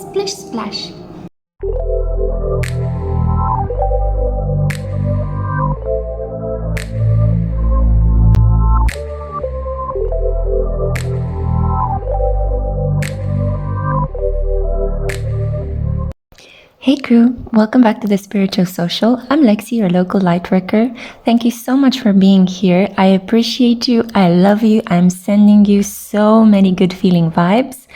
Splish Splash. Hey crew, welcome back to the Spiritual Social. I'm Lexi, your local light worker. Thank you so much for being here. I appreciate you. I love you. I'm sending you so many good feeling vibes.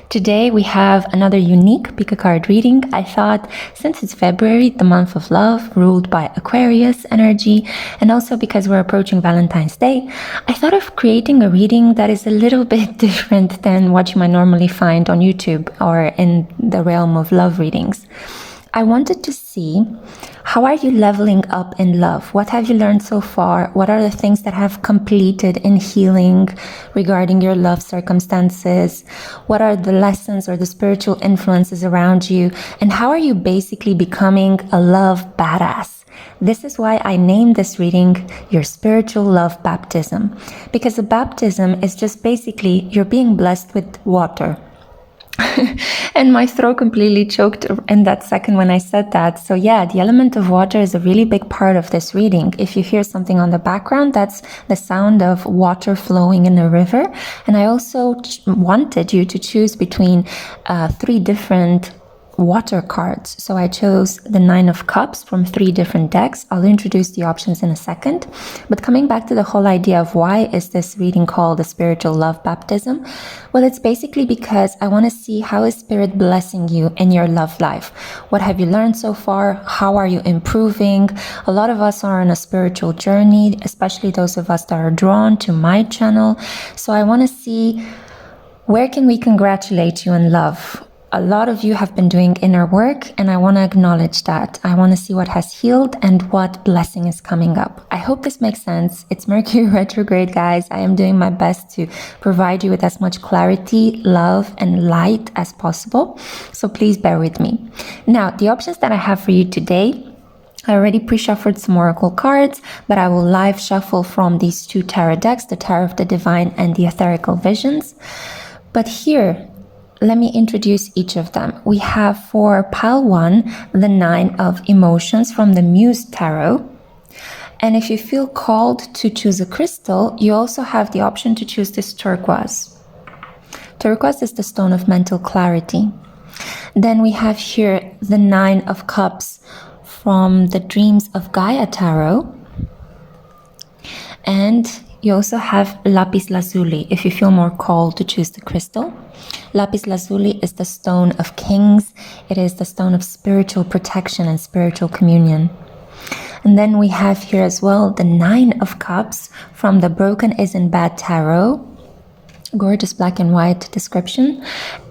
Today we have another unique pick a card reading. I thought since it's February, the month of love, ruled by Aquarius energy, and also because we're approaching Valentine's Day, I thought of creating a reading that is a little bit different than what you might normally find on YouTube or in the realm of love readings. I wanted to see, how are you leveling up in love? What have you learned so far? What are the things that have completed in healing regarding your love circumstances? What are the lessons or the spiritual influences around you? And how are you basically becoming a love badass? This is why I named this reading Your Spiritual Love Baptism, because a baptism is just basically you're being blessed with water. And my throat completely choked in that second when I said that. So yeah, the element of water is a really big part of this reading. If you hear something on the background, that's the sound of water flowing in a river. And I also wanted you to choose between 3 different water cards. So I chose the 9 of Cups from 3 different decks. I'll introduce the options in a second. But coming back to the whole idea of why is this reading called a spiritual love baptism? Well, it's basically because I want to see how is Spirit blessing you in your love life. What have you learned so far? How are you improving? A lot of us are on a spiritual journey, especially those of us that are drawn to my channel. So I want to see, where can we congratulate you in love? A lot of you have been doing inner work, and I want to acknowledge that. I want to see what has healed and what blessing is coming up. I hope this makes sense. It's Mercury retrograde, guys. I am doing my best to provide you with as much clarity, love, and light as possible. So please bear with me. Now, the options that I have for you today, I already pre-shuffled some oracle cards, but I will live shuffle from these 2 tarot decks, the Tarot of the Divine and the Etherical Visions. But here, let me introduce each of them. We have for pile 1, the 9 of Emotions from the Muse Tarot. And if you feel called to choose a crystal, you also have the option to choose this turquoise. Turquoise is the stone of mental clarity. Then we have here the 9 of Cups from the Dreams of Gaia Tarot. And you also have lapis lazuli if you feel more called to choose the crystal. Lapis lazuli is the stone of kings. It is the stone of spiritual protection and spiritual communion. And then we have here as well the 9 of Cups from the Broken Isn't Bad Tarot. Gorgeous black and white description.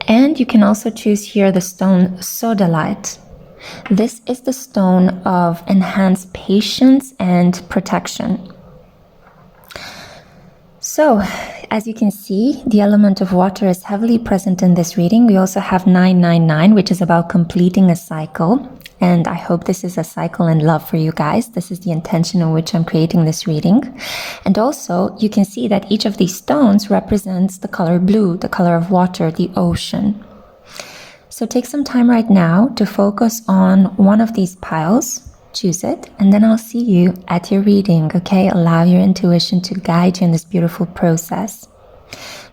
And you can also choose here the stone sodalite. This is the stone of enhanced patience and protection. So, as you can see, the element of water is heavily present in this reading. We also have 999, which is about completing a cycle. And I hope this is a cycle in love for you guys. This is the intention in which I'm creating this reading. And also, you can see that each of these stones represents the color blue, the color of water, the ocean. So take some time right now to focus on one of these piles. Choose it, and then I'll see you at your reading, okay? Allow your intuition to guide you in this beautiful process.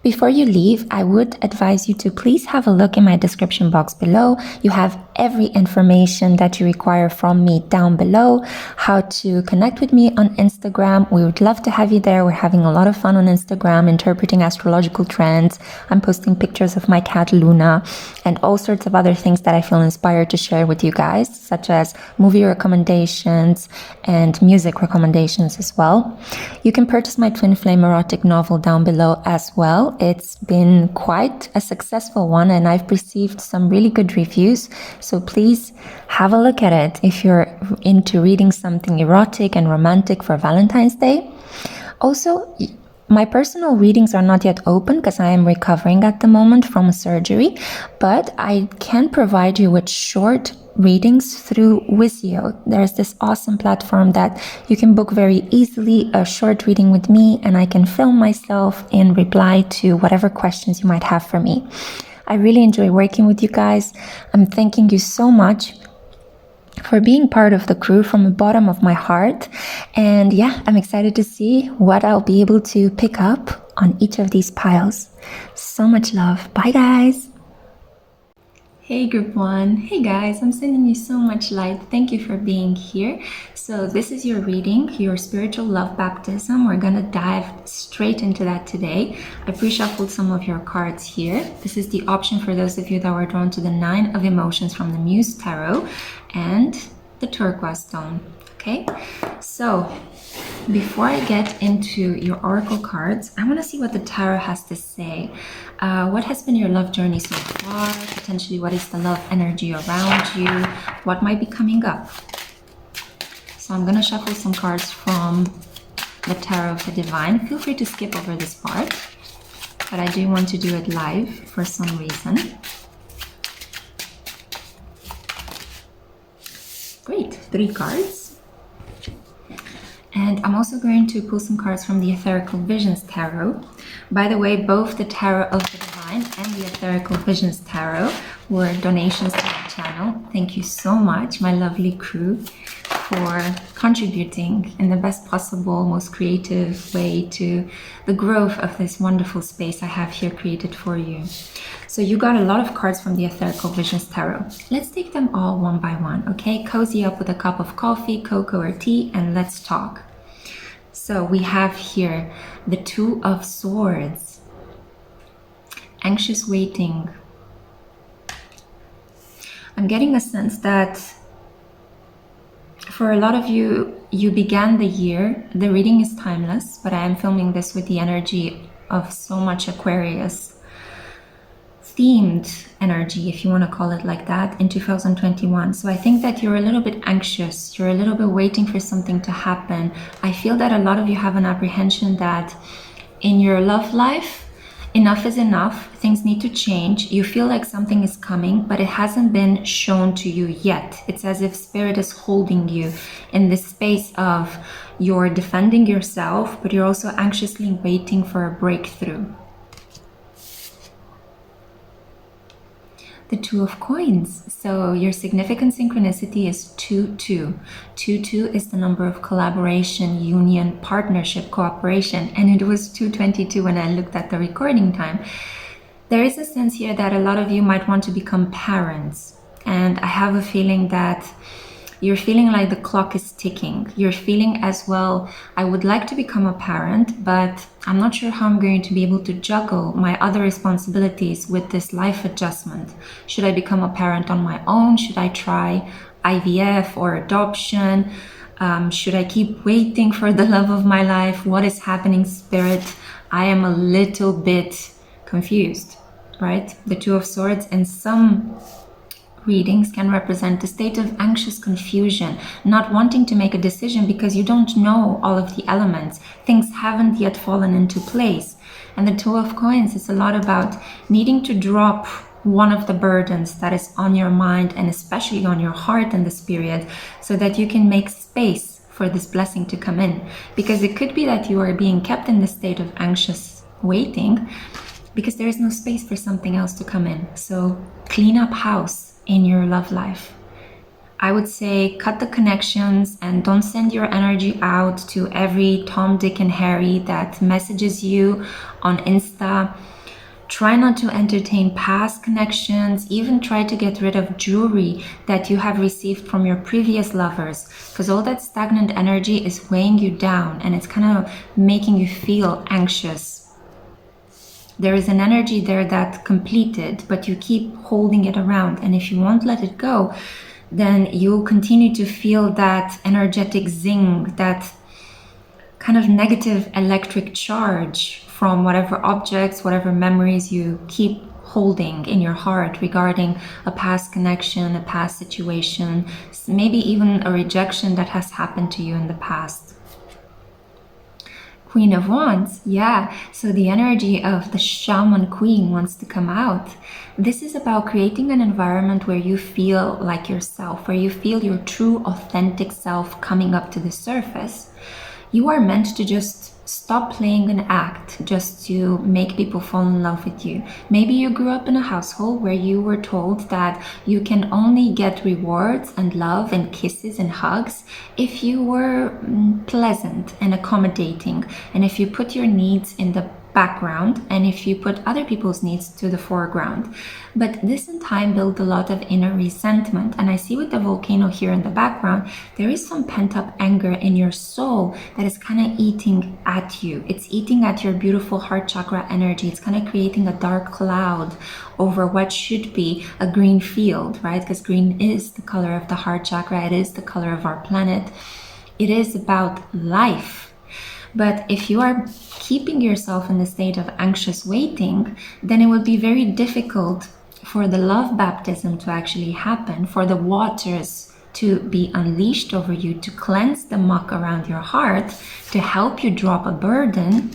Before you leave, I would advise you to please have a look in my description box below. You have every information that you require from me down below. How to connect with me on Instagram. We would love to have you there. We're having a lot of fun on Instagram, interpreting astrological trends. I'm posting pictures of my cat Luna and all sorts of other things that I feel inspired to share with you guys, such as movie recommendations and music recommendations as well. You can purchase my twin flame erotic novel down below as well. It's been quite a successful one, and I've received some really good reviews. So please have a look at it if you're into reading something erotic and romantic for Valentine's Day. Also, my personal readings are not yet open because I am recovering at the moment from a surgery, but I can provide you with short readings through Wizio. There's this awesome platform that you can book very easily a short reading with me, and I can film myself and reply to whatever questions you might have for me. I really enjoy working with you guys. I'm thanking you so much for being part of the crew from the bottom of my heart. And yeah, I'm excited to see what I'll be able to pick up on each of these piles. So much love. Bye, guys. Hey group one. Hey guys, I'm sending you so much light. Thank you for being here. So this is your reading, your spiritual love baptism. We're gonna dive straight into that today. I pre-shuffled some of your cards here. This is the option for those of you that were drawn to the 9 of emotions from the Muse Tarot and the turquoise stone. Okay, so before I get into your oracle cards, I want to see what the tarot has to say. What has been your love journey so far? Potentially, what is the love energy around you? What might be coming up? So I'm going to shuffle some cards from the Tarot of the Divine. Feel free to skip over this part, but I do want to do it live for some reason. Great, 3 cards. And I'm also going to pull some cards from the Etherical Visions Tarot. By the way, both the Tarot of the Divine and the Etherical Visions Tarot were donations to my channel. Thank you so much, my lovely crew, for contributing in the best possible, most creative way to the growth of this wonderful space I have here created for you. So you got a lot of cards from the Etherical Visions Tarot. Let's take them all one by one, okay? Cozy up with a cup of coffee, cocoa, or tea, and let's talk. So we have here the 2 of Swords, anxious waiting. I'm getting a sense that for a lot of you, you began the year, the reading is timeless, but I am filming this with the energy of so much Aquarius themed energy, if you want to call it like that, in 2021. So I think that you're a little bit anxious, you're a little bit waiting for something to happen. I feel that a lot of you have an apprehension that in your love life, enough is enough, things need to change. You feel like something is coming, but it hasn't been shown to you yet. It's as if Spirit is holding you in this space of you're defending yourself, but you're also anxiously waiting for a breakthrough. The 2 of Coins. So your significant synchronicity is 2-2. 2-2 is the number of collaboration, union, partnership, cooperation, and it was 222 when I looked at the recording time. There is a sense here that a lot of you might want to become parents, and I have a feeling that you're feeling like the clock is ticking. You're feeling as well, I would like to become a parent, but I'm not sure how I'm going to be able to juggle my other responsibilities with this life adjustment. Should I become a parent on my own? Should I try IVF or adoption? Should I keep waiting for the love of my life? What is happening, Spirit? I am a little bit confused, right? The 2 of Swords and some readings can represent a state of anxious confusion, not wanting to make a decision because you don't know all of the elements. Things haven't yet fallen into place. And the 2 of Coins is a lot about needing to drop one of the burdens that is on your mind and especially on your heart in this period so that you can make space for this blessing to come in. Because it could be that you are being kept in this state of anxious waiting because there is no space for something else to come in. So clean up house in your love life. I would say cut the connections and don't send your energy out to every Tom, Dick, and Harry that messages you on Insta. Try not to entertain past connections. Even try to get rid of jewelry that you have received from your previous lovers, because all that stagnant energy is weighing you down and it's kind of making you feel anxious. There is an energy there that completed, but you keep holding it around. And if you won't let it go, then you'll continue to feel that energetic zing, that kind of negative electric charge from whatever objects, whatever memories you keep holding in your heart regarding a past connection, a past situation, maybe even a rejection that has happened to you in the past. Queen of Wands, yeah, so the energy of the shaman queen wants to come out. This is about creating an environment where you feel like yourself, where you feel your true authentic self coming up to the surface. You are meant to just Stop playing an act just to make people fall in love with you. Maybe you grew up in a household where you were told that you can only get rewards and love and kisses and hugs if you were pleasant and accommodating, and if you put your needs in the background and if you put other people's needs to the foreground. But this in time built a lot of inner resentment. And I see with the volcano here in the background, there is some pent-up anger in your soul that is kind of eating at you. It's eating at your beautiful heart chakra energy. It's kind of creating a dark cloud over what should be a green field, right? Because green is the color of the heart chakra. It is the color of our planet. It is about life. But if you are keeping yourself in the state of anxious waiting, then it would be very difficult for the love baptism to actually happen, for the waters to be unleashed over you, to cleanse the muck around your heart, to help you drop a burden,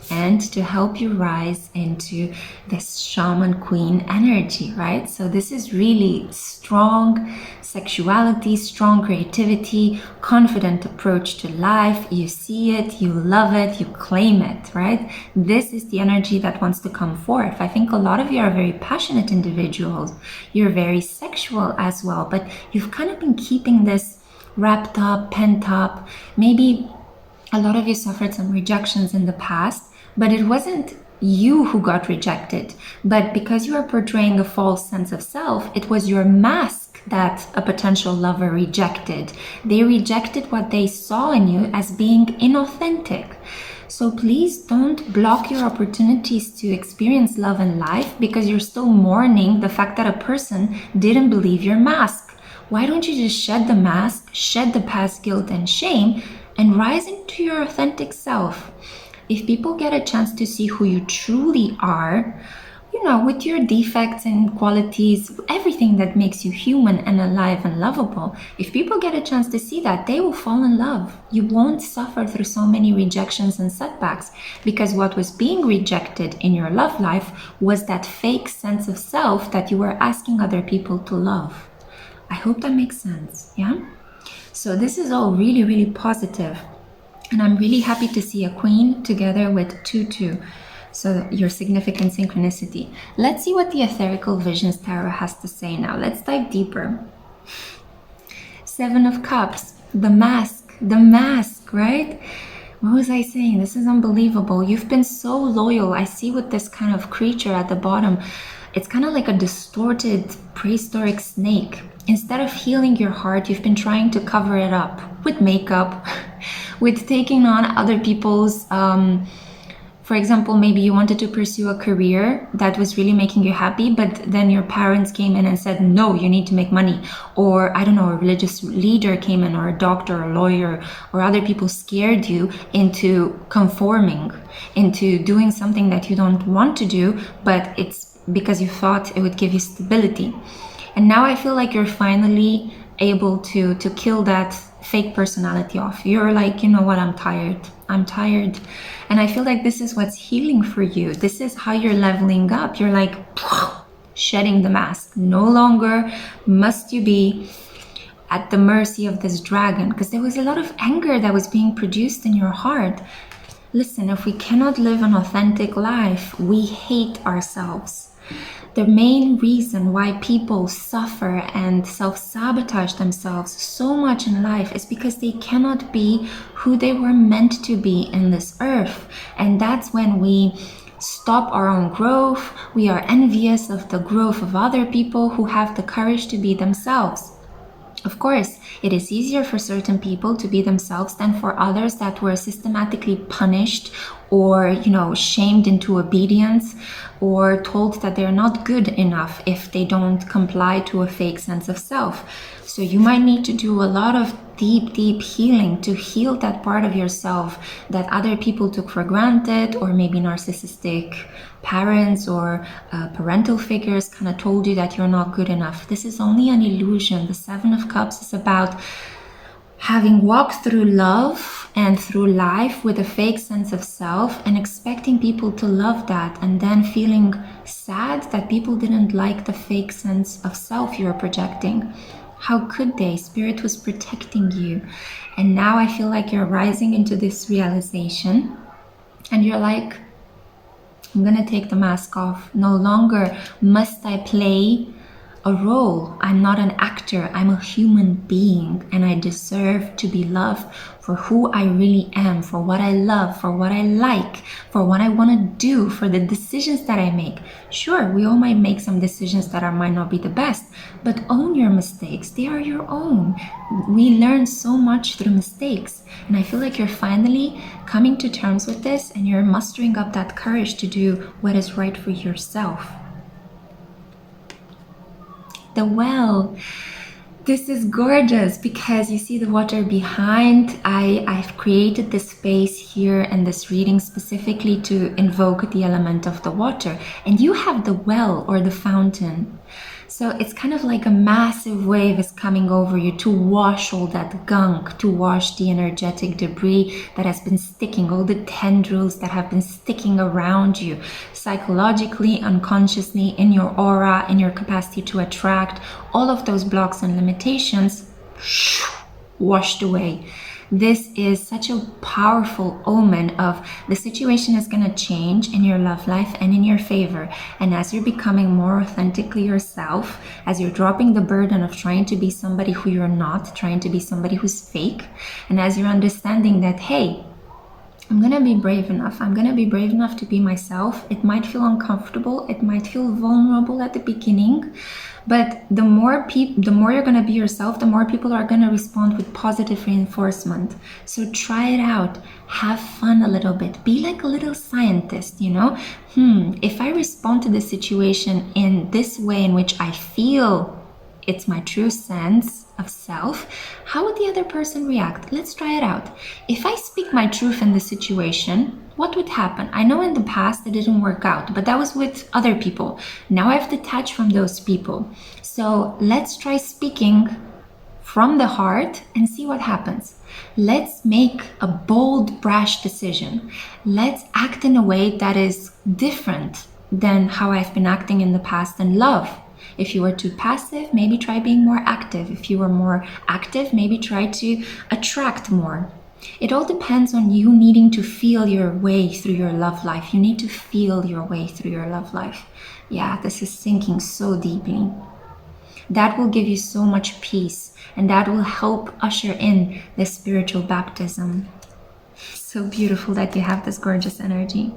and to help you rise into this shaman queen energy, right? So this is really strong sexuality, strong creativity, confident approach to life. You see it, you love it, you claim it, right? This is the energy that wants to come forth. I think a lot of you are very passionate individuals. You're very sexual as well, but you've kind of been keeping this wrapped up, pent up. Maybe a lot of you suffered some rejections in the past, but it wasn't you who got rejected. But because you are portraying a false sense of self, it was your mask that a potential lover rejected. They rejected what they saw in you as being inauthentic. So please don't block your opportunities to experience love and life because you're still mourning the fact that a person didn't believe your mask. Why don't you just shed the mask, shed the past guilt and shame, and rise into your authentic self? If people get a chance to see who you truly are, you know, with your defects and qualities, everything that makes you human and alive and lovable, if people get a chance to see that, they will fall in love. You won't suffer through so many rejections and setbacks, because what was being rejected in your love life was that fake sense of self that you were asking other people to love. I hope that makes sense, yeah? So this is all really, really positive. And I'm really happy to see a queen together with 2-2. So your significant synchronicity. Let's see what the Etherical Visions Tarot has to say now. Let's dive deeper. 7 of Cups, the mask, right? What was I saying? This is unbelievable. You've been so loyal. I see with this kind of creature at the bottom, it's kind of like a distorted prehistoric snake. Instead of healing your heart, you've been trying to cover it up with makeup, with taking on other people's, for example, maybe you wanted to pursue a career that was really making you happy, but then your parents came in and said, no, you need to make money. Or, I don't know, a religious leader came in, or a doctor, or a lawyer, or other people scared you into conforming, into doing something that you don't want to do, but it's because you thought it would give you stability. And now I feel like you're finally able to kill that fake personality off. You're like, you know what, I'm tired. And I feel like this is what's healing for you. This is how you're leveling up. You're like shedding the mask. No longer must you be at the mercy of this dragon, because there was a lot of anger that was being produced in your heart. Listen, if we cannot live an authentic life, we hate ourselves. The main reason why people suffer and self-sabotage themselves so much in life is because they cannot be who they were meant to be in this earth. And that's when we stop our own growth. We are envious of the growth of other people who have the courage to be themselves. Of course, it is easier for certain people to be themselves than for others that were systematically punished or, you know, shamed into obedience, or told that they're not good enough if they don't comply to a fake sense of self. So you might need to do a lot of deep healing to heal that part of yourself that other people took for granted, or maybe narcissistic parents or parental figures kind of told you that you're not good enough. This is only an illusion. The 7 of Cups is about having walked through love and through life with a fake sense of self and expecting people to love that, and then feeling sad that people didn't like the fake sense of self you're projecting. How could they? Spirit was protecting you. And now I feel like you're rising into this realization And you're like, I'm gonna take the mask off. No longer must I play a role. I'm not an actor. I'm a human being, and I deserve to be loved for who I really am, for what I love, for what I like, for what I want to do, for the decisions that I make. Sure, we all might make some decisions that might not be the best, but own your mistakes. They are your own. We learn so much through mistakes, and I feel like you're finally coming to terms with this, and you're mustering up that courage to do what is right for yourself. The well. This is gorgeous because you see the water behind. I've created this space here and this reading specifically to invoke the element of the water. And you have the well or the fountain. So it's kind of like a massive wave is coming over you to wash all that gunk, to wash the energetic debris that has been sticking, all the tendrils that have been sticking around you, psychologically, unconsciously, in your aura, in your capacity to attract, all of those blocks and limitations washed away. This is such a powerful omen of the situation is going to change in your love life and in your favor. And as you're becoming more authentically yourself, as you're dropping the burden of trying to be somebody who you're not, trying to be somebody who's fake, and as you're understanding that, hey, I'm going to be brave enough. I'm going to be brave enough to be myself. It might feel uncomfortable. It might feel vulnerable at the beginning. But the more you're going to be yourself, the more people are going to respond with positive reinforcement. So try it out. Have fun a little bit. Be like a little scientist, you know? If I respond to the situation in this way in which I feel it's my true sense of self, how would the other person react? Let's try it out. If I speak my truth in the situation, what would happen? I know in the past it didn't work out, but that was with other people. Now I've detached from those people. So let's try speaking from the heart and see what happens. Let's make a bold, brash decision. Let's act in a way that is different than how I've been acting in the past in love. If you were too passive, maybe try being more active. If you were more active, maybe try to attract more. It all depends on you needing to feel your way through your love life. You need to feel your way through your love life. Yeah, this is sinking so deeply. That will give you so much peace, and that will help usher in this spiritual baptism. So beautiful that you have this gorgeous energy.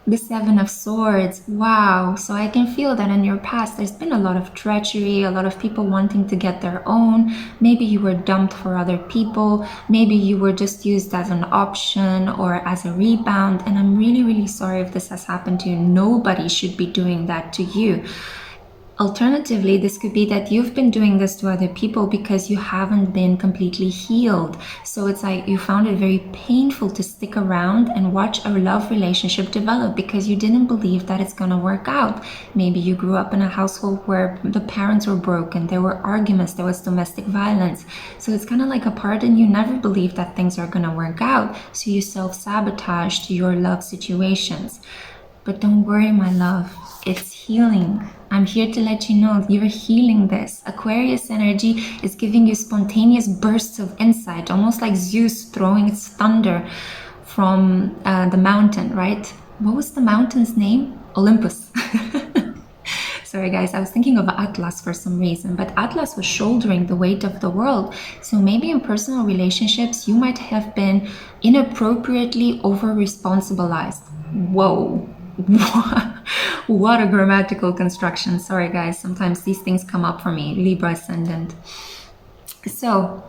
The Seven of Swords. Wow. So I can feel that in your past there's been a lot of treachery, a lot of people wanting to get their own. Maybe you were dumped for other people. Maybe you were just used as an option or as a rebound. And I'm really, really sorry if this has happened to you. Nobody should be doing that to you. Alternatively, this could be that you've been doing this to other people because you haven't been completely healed. So it's like you found it very painful to stick around and watch a love relationship develop because you didn't believe that it's going to work out. Maybe you grew up in a household where the parents were broken, there were arguments, there was domestic violence. So it's kind of like a part in you never believed that things are going to work out. So you self-sabotaged your love situations. But don't worry, my love, it's healing. I'm here to let you know you're healing this. Aquarius energy is giving you spontaneous bursts of insight, almost like Zeus throwing its thunder from the mountain, right? What was the mountain's name? Olympus. Sorry guys, I was thinking of Atlas for some reason, but Atlas was shouldering the weight of the world. So maybe in personal relationships, you might have been inappropriately over-responsibilized. Whoa. What a grammatical construction. Sorry guys, sometimes these things come up for me. Libra ascendant. So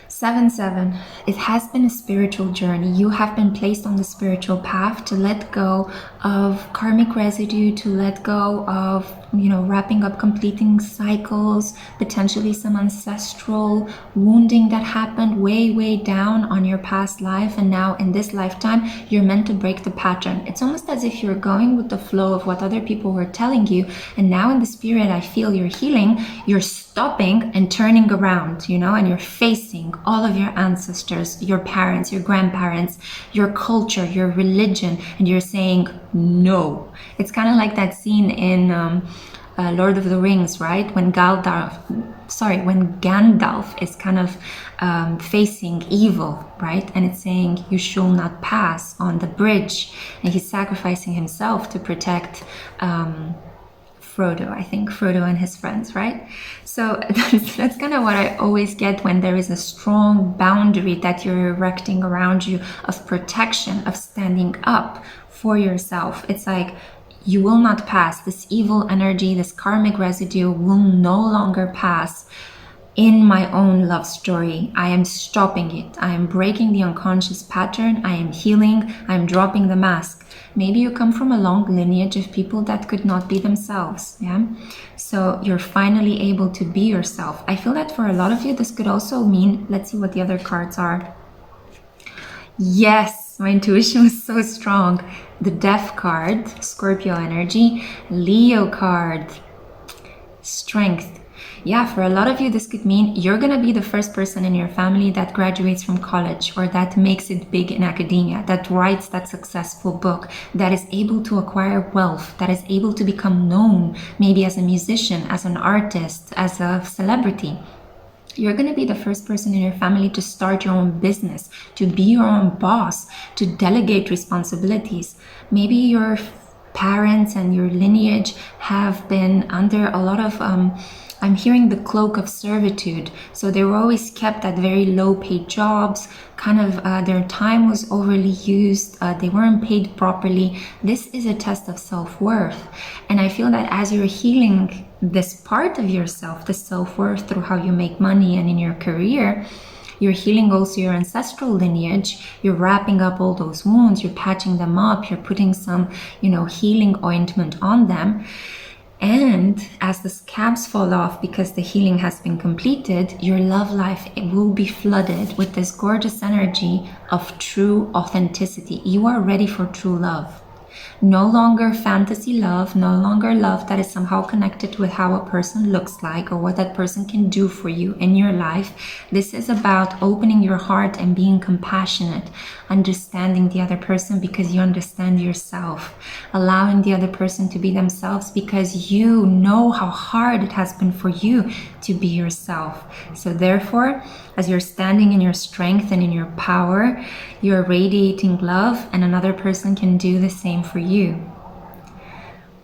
7-7, it has been a spiritual journey. You have been placed on the spiritual path to let go of karmic residue, to let go of, wrapping up, completing cycles, potentially some ancestral wounding that happened way down on your past life. And now in this lifetime, you're meant to break the pattern. It's almost as if you're going with the flow of what other people were telling you. And now in the spirit, I feel you're healing. You're stopping and turning around, and you're facing all of your ancestors, your parents, your grandparents, your culture, your religion, and you're saying no. It's kind of like that scene in Lord of the Rings, right? When Gandalf is kind of facing evil, right? And it's saying, you shall not pass on the bridge. And he's sacrificing himself to protect Frodo, I think, Frodo and his friends, right? So that's kind of what I always get when there is a strong boundary that you're erecting around you of protection, of standing up for yourself. It's like, you will not pass. This evil energy, this karmic residue will no longer pass in my own love story. I am stopping it. I am breaking the unconscious pattern. I am healing. I am dropping the mask. Maybe you come from a long lineage of people that could not be themselves. Yeah. So you're finally able to be yourself. I feel that for a lot of you, this could also mean, let's see what the other cards are. Yes, my intuition was so strong. The Death card, Scorpio energy. Leo card, Strength. Yeah, for a lot of you, this could mean you're going to be the first person in your family that graduates from college, or that makes it big in academia, that writes that successful book, that is able to acquire wealth, that is able to become known, maybe as a musician, as an artist, as a celebrity. You're going to be the first person in your family to start your own business, to be your own boss, to delegate responsibilities. Maybe your parents and your lineage have been under a lot of I'm hearing the cloak of servitude. So they were always kept at very low paid jobs, kind of their time was overly used, they weren't paid properly. This is a test of self-worth. And I feel that as you're healing this part of yourself, the self-worth through how you make money and in your career, you're healing also your ancestral lineage. You're wrapping up all those wounds, you're patching them up, you're putting some, healing ointment on them. And as the scabs fall off because the healing has been completed, your love life, it will be flooded with this gorgeous energy of true authenticity. You are ready for true love. No longer fantasy love, no longer love that is somehow connected with how a person looks like or what that person can do for you in your life. This is about opening your heart and being compassionate, understanding the other person because you understand yourself, allowing the other person to be themselves because you know how hard it has been for you to be yourself. So therefore, as you're standing in your strength and in your power, you're radiating love, and another person can do the same for you.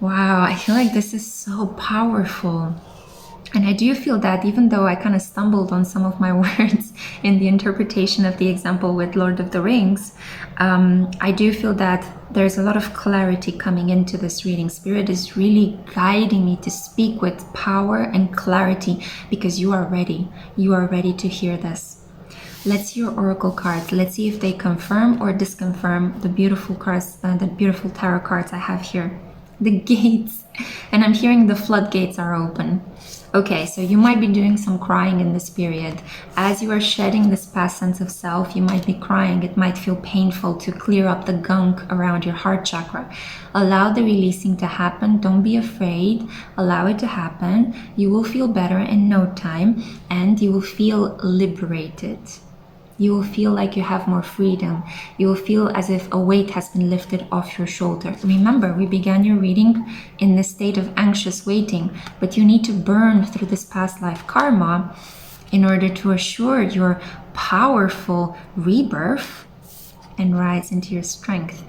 Wow, I feel like this is so powerful. And I do feel that even though I kind of stumbled on some of my words in the interpretation of the example with Lord of the Rings, I do feel that there's a lot of clarity coming into this reading. Spirit is really guiding me to speak with power and clarity because you are ready. You are ready to hear this. Let's see your oracle cards. Let's see if they confirm or disconfirm the beautiful cards, the beautiful tarot cards I have here. The gates. And I'm hearing the floodgates are open. Okay, so you might be doing some crying in this period. As you are shedding this past sense of self, you might be crying. It might feel painful to clear up the gunk around your heart chakra. Allow the releasing to happen. Don't be afraid. Allow it to happen. You will feel better in no time, and you will feel liberated. You will feel like you have more freedom. You will feel as if a weight has been lifted off your shoulder. Remember, we began your reading in this state of anxious waiting, but you need to burn through this past life karma in order to assure your powerful rebirth and rise into your strength.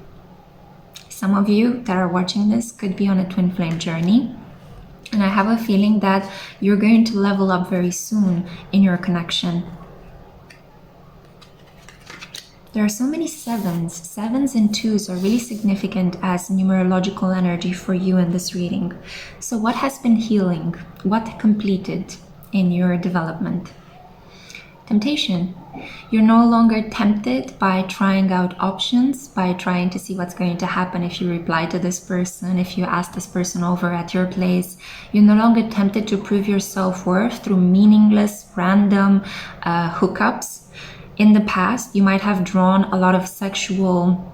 Some of you that are watching this could be on a twin flame journey. And I have a feeling that you're going to level up very soon in your connection. There are so many sevens. Sevens and twos are really significant as numerological energy for you in this reading. So what has been healing? What completed in your development? Temptation. You're no longer tempted by trying out options, by trying to see what's going to happen if you reply to this person, if you ask this person over at your place. You're no longer tempted to prove your self-worth through meaningless, random hookups. In the past, you might have drawn a lot of sexual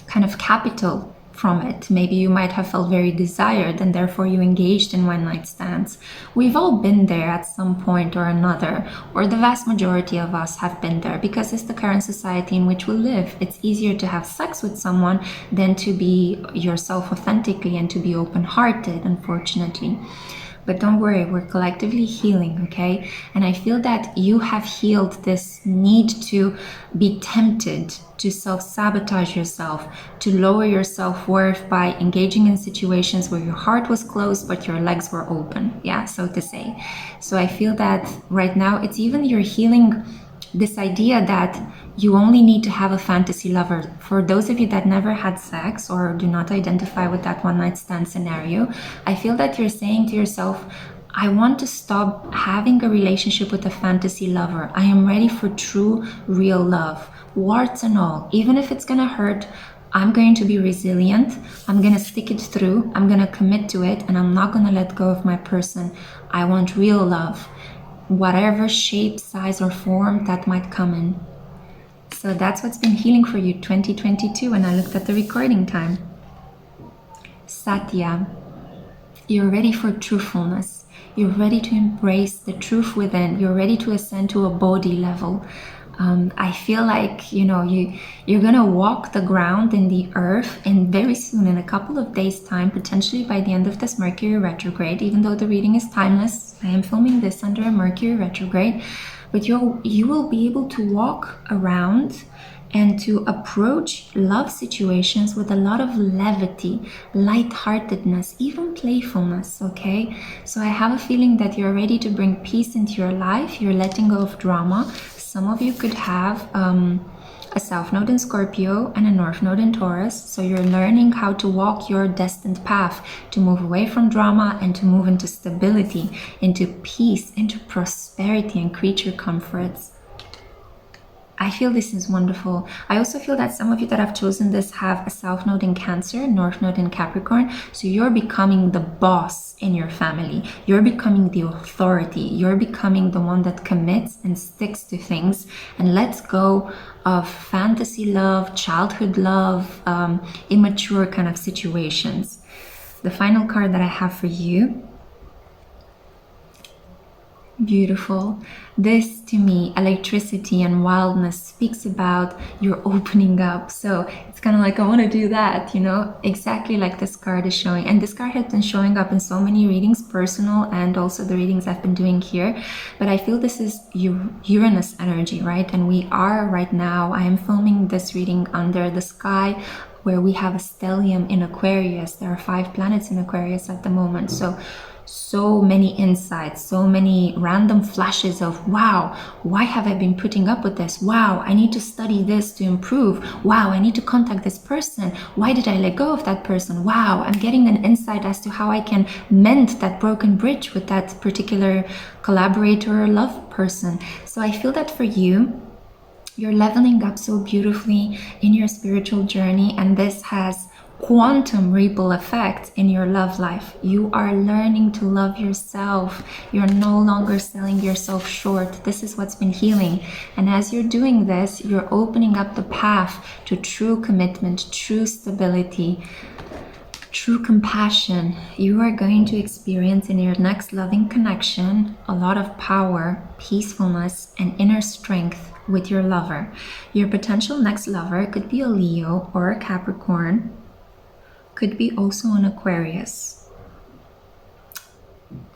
kind of capital from it. Maybe you might have felt very desired and therefore you engaged in one night stands. We've all been there at some point or another, or the vast majority of us have been there, because it's the current society in which we live. It's easier to have sex with someone than to be yourself authentically and to be open-hearted, unfortunately. But don't worry, we're collectively healing, okay? And I feel that you have healed this need to be tempted to self-sabotage yourself, to lower your self-worth by engaging in situations where your heart was closed but your legs were open, yeah, so to say. So I feel that right now it's even you're healing this idea that you only need to have a fantasy lover. For those of you that never had sex or do not identify with that one night stand scenario, I feel that you're saying to yourself, I want to stop having a relationship with a fantasy lover. I am ready for true, real love, warts and all. Even if it's gonna hurt, I'm going to be resilient. I'm gonna stick it through. I'm gonna commit to it, and I'm not gonna let go of my person. I want real love, whatever shape, size, or form that might come in. So that's what's been healing for you 2022 when I looked at the recording time. Satya, you're ready for truthfulness. You're ready to embrace the truth within. You're ready to ascend to a body level. I feel like, you know, you're gonna walk the ground in the earth, and very soon, in a couple of days time, potentially by the end of this Mercury retrograde, even though the reading is timeless, I am filming this under a Mercury retrograde, but you will be able to walk around and to approach love situations with a lot of levity, lightheartedness, even playfulness, okay? So I have a feeling that you're ready to bring peace into your life. You're letting go of drama. Some of you could have a South Node in Scorpio and a North Node in Taurus. So you're learning how to walk your destined path, to move away from drama and to move into stability, into peace, into prosperity and creature comforts. I feel this is wonderful. I also feel that some of you that have chosen this have a South Node in Cancer, North Node in Capricorn. So you're becoming the boss in your family. You're becoming the authority. You're becoming the one that commits and sticks to things and lets go of fantasy love, childhood love, immature kind of situations. The final card that I have for you. Beautiful. This, to me, electricity and wildness, speaks about your opening up. So it's kind of like, I want to do that, you know, exactly like this card is showing. And this card has been showing up in so many readings, personal and also the readings I've been doing here. But I feel this is Uranus energy, right? And we are right now, I am filming this reading under the sky where we have a stellium in Aquarius. There are 5 planets in Aquarius at the moment. So many insights, so many random flashes of, wow, why have I been putting up with this? Wow, I need to study this to improve. Wow, I need to contact this person. Why did I let go of that person? Wow, I'm getting an insight as to how I can mend that broken bridge with that particular collaborator or love person. So I feel that for you, you're leveling up so beautifully in your spiritual journey, and this has quantum ripple effect in your love life. You are learning to love yourself. You're no longer selling yourself short. This is what's been healing. And as you're doing this, you're opening up the path to true commitment, true stability, true compassion. You are going to experience in your next loving connection a lot of power, peacefulness, and inner strength with your lover. Your potential next lover could be a Leo or a Capricorn, could be also an Aquarius.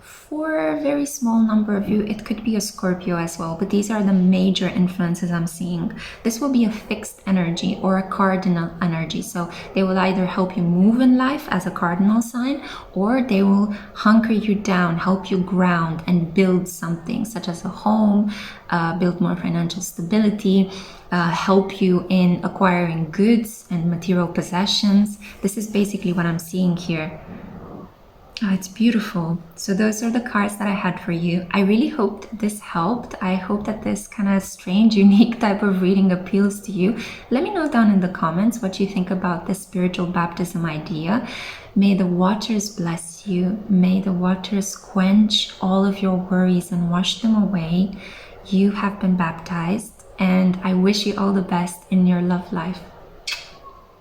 For a very small number of you, it could be a Scorpio as well, but these are the major influences I'm seeing. This will be a fixed energy or a cardinal energy. So they will either help you move in life as a cardinal sign, or they will hunker you down, help you ground and build something such as a home, build more financial stability, help you in acquiring goods and material possessions. This is basically what I'm seeing here. Oh, it's beautiful. So those are the cards that I had for you. I really hoped this helped. I hope that this kind of strange, unique type of reading appeals to you. Let me know down in the comments what you think about this spiritual baptism idea. May the waters bless you. May the waters quench all of your worries and wash them away. You have been baptized, and I wish you all the best in your love life.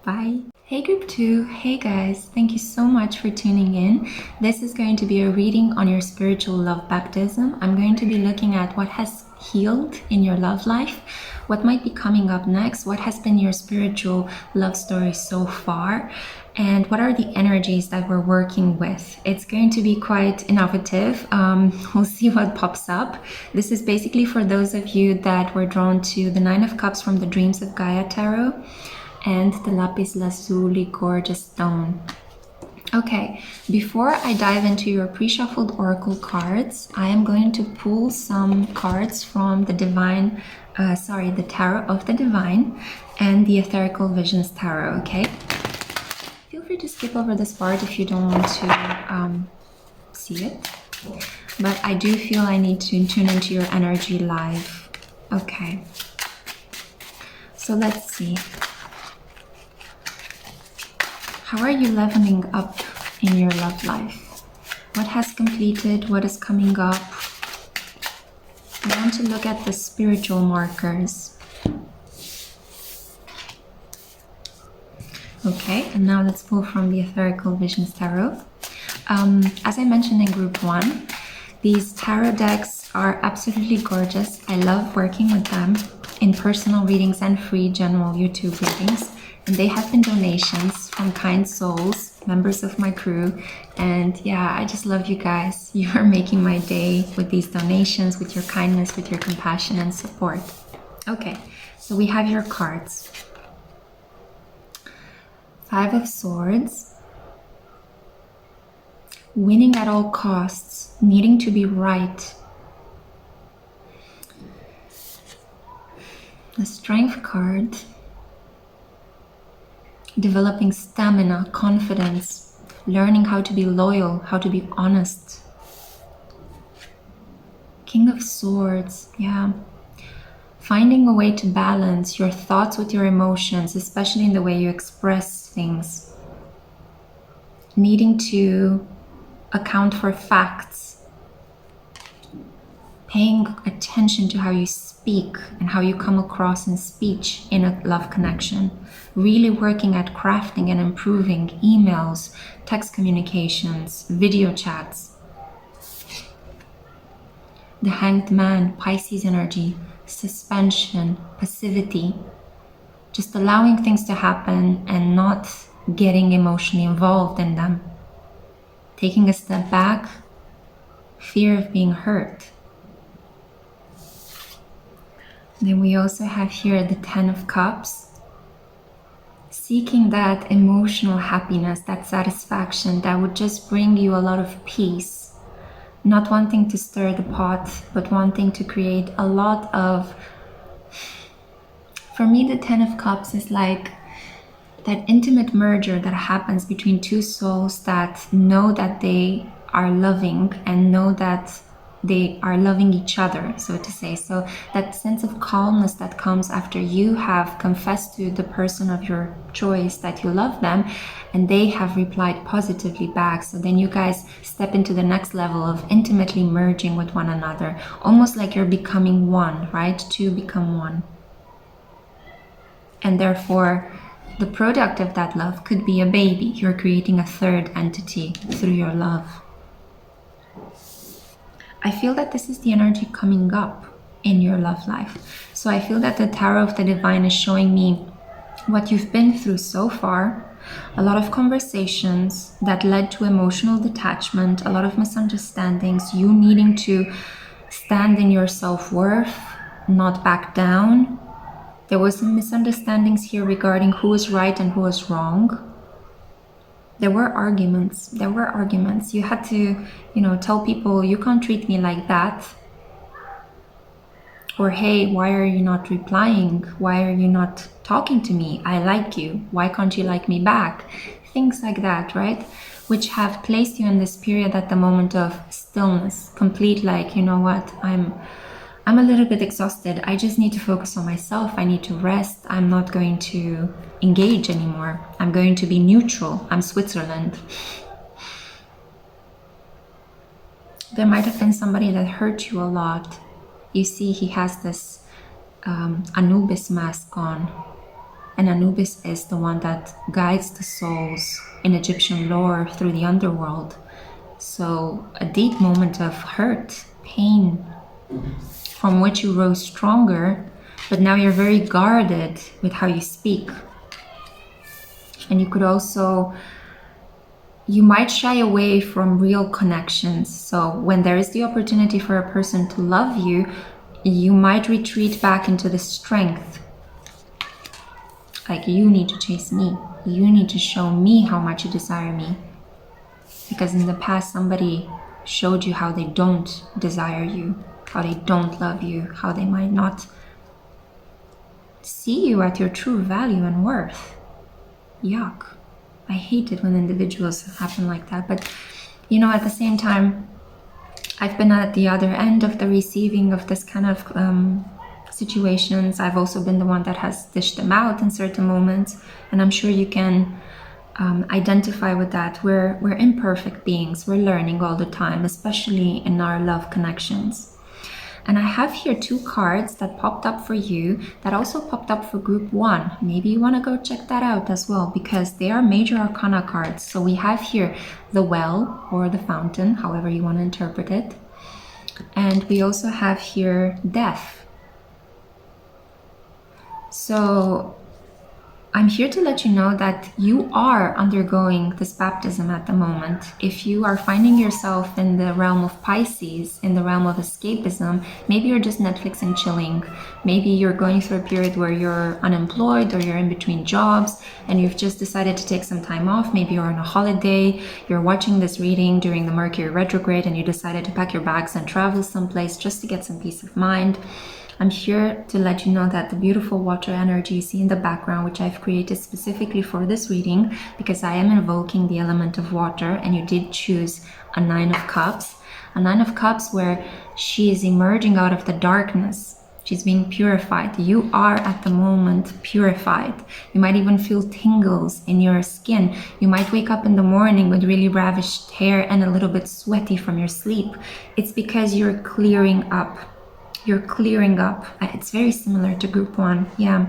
Bye. Hey group 2, hey guys, thank you so much for tuning in. This is going to be a reading on your spiritual love baptism. I'm going to be looking at what has healed in your love life, what might be coming up next, what has been your spiritual love story so far, and what are the energies that we're working with. It's going to be quite innovative. We'll see what pops up. This is basically for those of you that were drawn to the Nine of Cups from the Dreams of Gaia Tarot and the lapis lazuli gorgeous stone. Okay, before I dive into your pre-shuffled oracle cards, I am going to pull some cards from the the Tarot of the Divine and the Etherical Visions Tarot, okay? Feel free to skip over this part if you don't want to see it. But I do feel I need to tune into your energy live. Okay. So let's see. How are you leveling up in your love life? What has completed? What is coming up? I want to look at the spiritual markers. Okay, and now let's pull from the Etherical Visions Tarot. As I mentioned in group 1, these tarot decks are absolutely gorgeous. I love working with them in personal readings and free general YouTube readings. And they have been donations from kind souls, members of my crew. And yeah, I just love you guys. You are making my day with these donations, with your kindness, with your compassion and support. Okay, so we have your cards. 5 of Swords. Winning at all costs, needing to be right. The Strength card. Developing stamina, confidence, learning how to be loyal, how to be honest. King of Swords, yeah. Finding a way to balance your thoughts with your emotions, especially in the way you express things. Needing to account for facts. Paying attention to how you speak and how you come across in speech in a love connection. Really working at crafting and improving emails, text communications, video chats. The Hanged Man, Pisces energy, suspension, passivity. Just allowing things to happen and not getting emotionally involved in them. Taking a step back, fear of being hurt. Then we also have here the 10 of Cups. Seeking that emotional happiness, that satisfaction that would just bring you a lot of peace. Not wanting to stir the pot, but wanting to create a lot of... For me, the 10 of Cups is like that intimate merger that happens between two souls that know that they are loving and know that they are loving each other, so to say. So that sense of calmness that comes after you have confessed to the person of your choice that you love them and they have replied positively back. So then you guys step into the next level of intimately merging with one another, almost like you're becoming one, right? Two become one. And therefore, the product of that love could be a baby. You're creating a third entity through your love. I feel that this is the energy coming up in your love life. So I feel that the Tarot of the Divine is showing me what you've been through so far, a lot of conversations that led to emotional detachment, a lot of misunderstandings, you needing to stand in your self-worth, not back down. There was some misunderstandings here regarding who is right and who is wrong. There were arguments. You had to, tell people, you can't treat me like that. Or, hey, why are you not replying? Why are you not talking to me? I like you. Why can't you like me back? Things like that, right? Which have placed you in this period at the moment of stillness. Complete, like, you know what, I'm a little bit exhausted. I just need to focus on myself. I need to rest. I'm not going to engage anymore. I'm going to be neutral. I'm Switzerland. There might have been somebody that hurt you a lot. You see, he has this Anubis mask on. And Anubis is the one that guides the souls in Egyptian lore through the underworld. So a deep moment of hurt, pain, from which you rose stronger, but now you're very guarded with how you speak. And you could also, you might shy away from real connections. So when there is the opportunity for a person to love you, you might retreat back into the strength. Like, you need to chase me. You need to show me how much you desire me. Because in the past, somebody showed you how they don't desire you, how they don't love you, how they might not see you at your true value and worth. Yuck. I hate it when individuals happen like that. But, you know, at the same time, I've been at the other end of the receiving of this kind of situations. I've also been the one that has dished them out in certain moments. And I'm sure you can identify with that. We're imperfect beings. We're learning all the time, especially in our love connections. And I have here 2 cards that popped up for you that also popped up for group 1. Maybe you want to go check that out as well, because they are major arcana cards. So we have here the well, or the fountain, however you want to interpret it. And we also have here death. So I'm here to let you know that you are undergoing this baptism at the moment. If you are finding yourself in the realm of Pisces, in the realm of escapism, maybe you're just Netflix and chilling. Maybe you're going through a period where you're unemployed or you're in between jobs and you've just decided to take some time off. Maybe you're on a holiday, you're watching this reading during the Mercury retrograde and you decided to pack your bags and travel someplace just to get some peace of mind. I'm here to let you know that the beautiful water energy you see in the background, which I've created specifically for this reading, because I am invoking the element of water, and you did choose a 9 of Cups. A 9 of Cups where she is emerging out of the darkness. She's being purified. You are at the moment purified. You might even feel tingles in your skin. You might wake up in the morning with really ravished hair and a little bit sweaty from your sleep. It's because you're clearing up. You're clearing up. It's very similar to group 1. Yeah.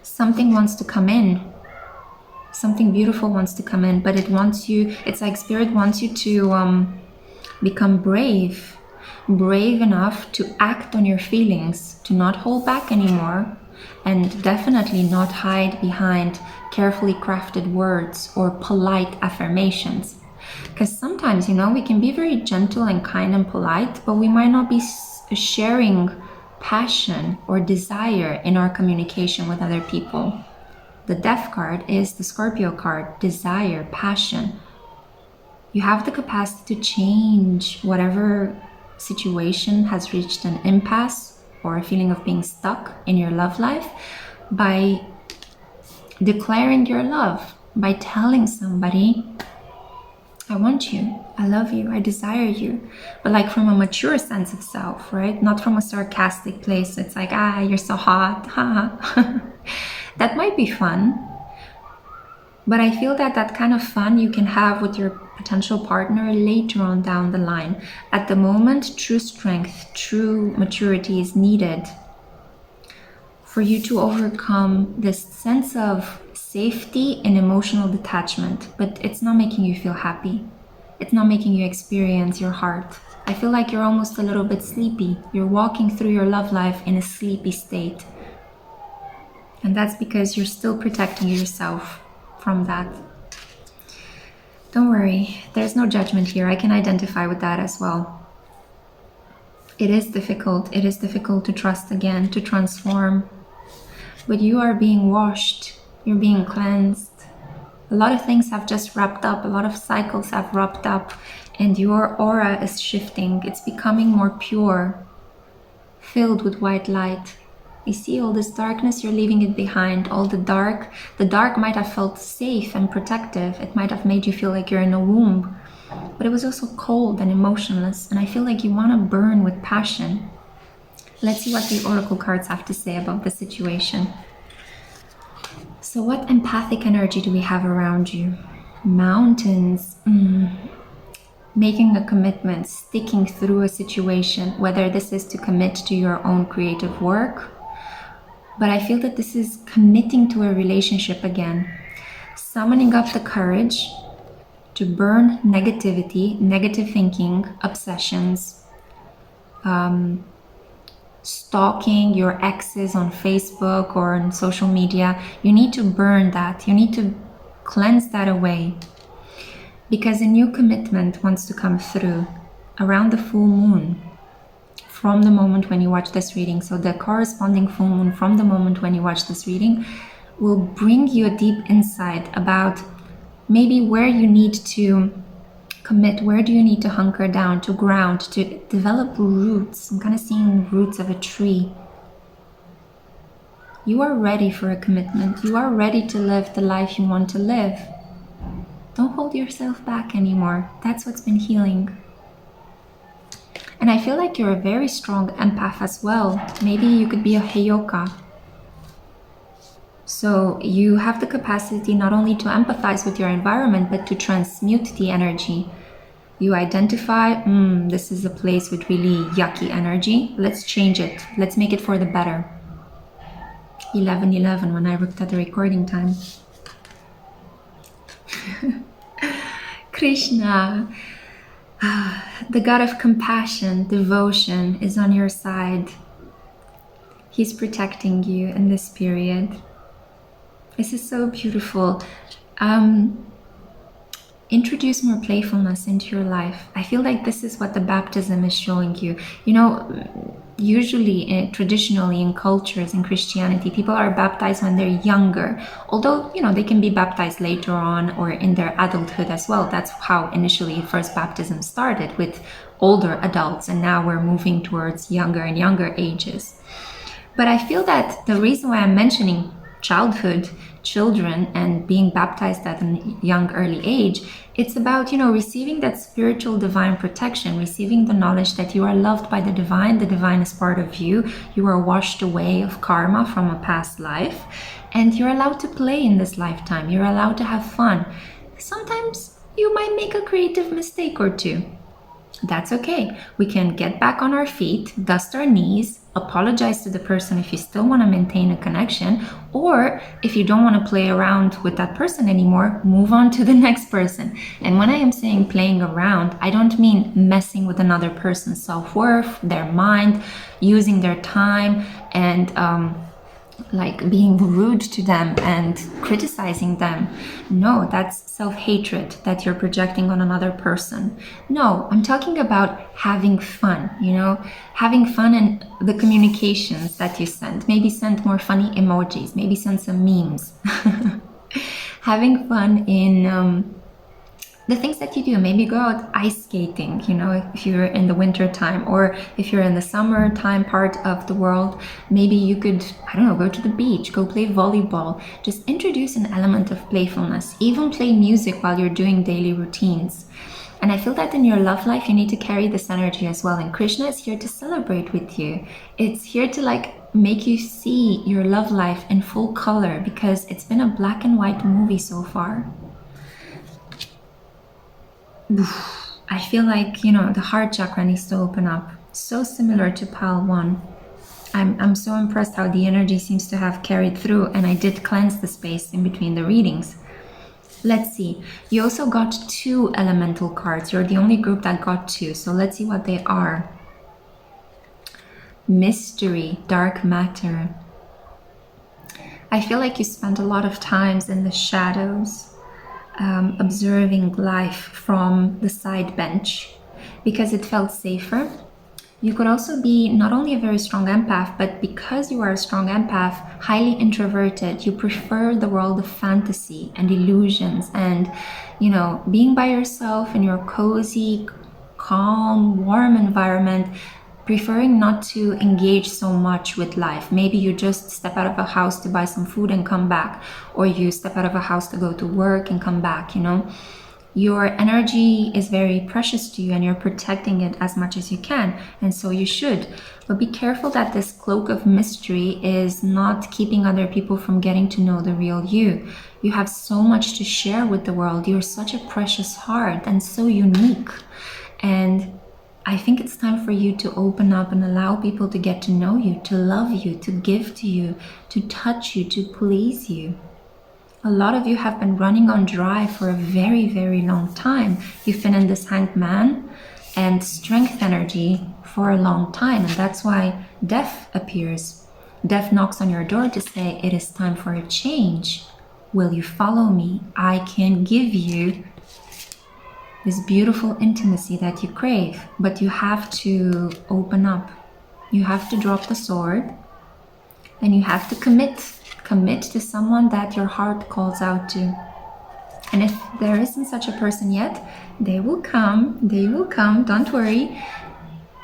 Something wants to come in. Something beautiful wants to come in, but it wants you, it's like Spirit wants you to become brave. Brave enough to act on your feelings, to not hold back anymore, and definitely not hide behind carefully crafted words or polite affirmations. Because sometimes, you know, we can be very gentle and kind and polite, but we might not be sharing passion or desire in our communication with other people. The Death card is the Scorpio card, desire, passion. You have the capacity to change whatever situation has reached an impasse or a feeling of being stuck in your love life by declaring your love, by telling somebody, I want you, I love you, I desire you. But like from a mature sense of self, right? Not from a sarcastic place. It's like, you're so hot, haha. That might be fun. But I feel that that kind of fun you can have with your potential partner later on down the line. At the moment, true strength, true maturity is needed for you to overcome this sense of safety and emotional detachment, but it's not making you feel happy. It's not making you experience your heart. I feel like you're almost a little bit sleepy. You're walking through your love life in a sleepy state. And that's because you're still protecting yourself from that. Don't worry, there's no judgment here. I can identify with that as well. It is difficult. It is difficult to trust again, to transform. But you are being washed. You're being cleansed. A lot of things have just wrapped up. A lot of cycles have wrapped up. And your aura is shifting. It's becoming more pure, filled with white light. You see all this darkness, you're leaving it behind. All the dark might have felt safe and protective. It might have made you feel like you're in a womb. But it was also cold and emotionless. And I feel like you want to burn with passion. Let's see what the oracle cards have to say about the situation. So what empathic energy do we have around you? Mountains. Making a commitment, sticking through a situation, whether this is to commit to your own creative work, but I feel that this is committing to a relationship again, summoning up the courage to burn negativity, negative thinking, obsessions, stalking your exes on Facebook or on social media. You need to burn that. You need to cleanse that away, because a new commitment wants to come through around the full moon. From the moment when you watch this reading, so the corresponding full moon from the moment when you watch this reading will bring you a deep insight about maybe where you need to commit, where do you need to hunker down, to ground, to develop roots. I'm kind of seeing roots of a tree. You are ready for a commitment. You are ready to live the life you want to live. Don't hold yourself back anymore. That's what's been healing. And I feel like you're a very strong empath as well. Maybe you could be a heyoka. So you have the capacity not only to empathize with your environment, but to transmute the energy. You identify, this is a place with really yucky energy. Let's change it. Let's make it for the better. 11:11 when I looked at the recording time. Krishna, the God of compassion, devotion, is on your side. He's protecting you in this period. This is so beautiful. Introduce more playfulness into your life. I feel like this is what the baptism is showing you. You know, usually, traditionally in cultures, in Christianity, people are baptized when they're younger. Although, you know, they can be baptized later on or in their adulthood as well. That's how initially first baptism started, with older adults. And now we're moving towards younger and younger ages. But I feel that the reason why I'm mentioning childhood, children, and being baptized at a young early age, it's about, you know, receiving that spiritual divine protection, receiving the knowledge that you are loved by the divine is part of you, you are washed away of karma from a past life, and you're allowed to play in this lifetime, you're allowed to have fun. Sometimes you might make a creative mistake or two. That's okay. We can get back on our feet, dust our knees, apologize to the person if you still want to maintain a connection, or if you don't want to play around with that person anymore, move on to the next person. And when I am saying playing around, I don't mean messing with another person's self-worth, their mind, using their time, and like being rude to them and criticizing them. No, that's self-hatred that you're projecting on another person. No, I'm talking about having fun, you know, having fun in the communications that you send. Maybe send more funny emojis, maybe send some memes. Having fun in the things that you do. Maybe go out ice skating, you know, if you're in the winter time, or if you're in the summertime part of the world, maybe you could, I don't know, go to the beach, go play volleyball. Just introduce an element of playfulness. Even play music while you're doing daily routines. And I feel that in your love life, you need to carry this energy as well. And Krishna is here to celebrate with you. It's here to like make you see your love life in full color, because it's been a black and white movie so far. I feel like, you know, the heart chakra needs to open up. So similar to Pile 1. I'm so impressed how the energy seems to have carried through, and I did cleanse the space in between the readings. Let's see. You also got 2 elemental cards. You're the only group that got 2. So let's see what they are. Mystery, dark matter. I feel like you spent a lot of times in the shadows, observing life from the side bench, because it felt safer. You could also be not only a very strong empath, but because you are a strong empath, highly introverted, you prefer the world of fantasy and illusions and, you know, being by yourself in your cozy, calm, warm environment, preferring not to engage so much with life. Maybe you just step out of a house to buy some food and come back, or you step out of a house to go to work and come back, you know. Your energy is very precious to you and you're protecting it as much as you can, and so you should. But be careful that this cloak of mystery is not keeping other people from getting to know the real you. You have so much to share with the world. You're such a precious heart and so unique. And I think it's time for you to open up and allow people to get to know you, to love you, to give to you, to touch you, to please you. A lot of you have been running on dry for a very, very long time. You've been in this Hanged Man and strength energy for a long time, and that's why death appears. Death knocks on your door to say, it is time for a change. Will you follow me? I can give you this beautiful intimacy that you crave, but you have to open up. You have to drop the sword, and you have to commit to someone that your heart calls out to. And if there isn't such a person yet, they will come, don't worry.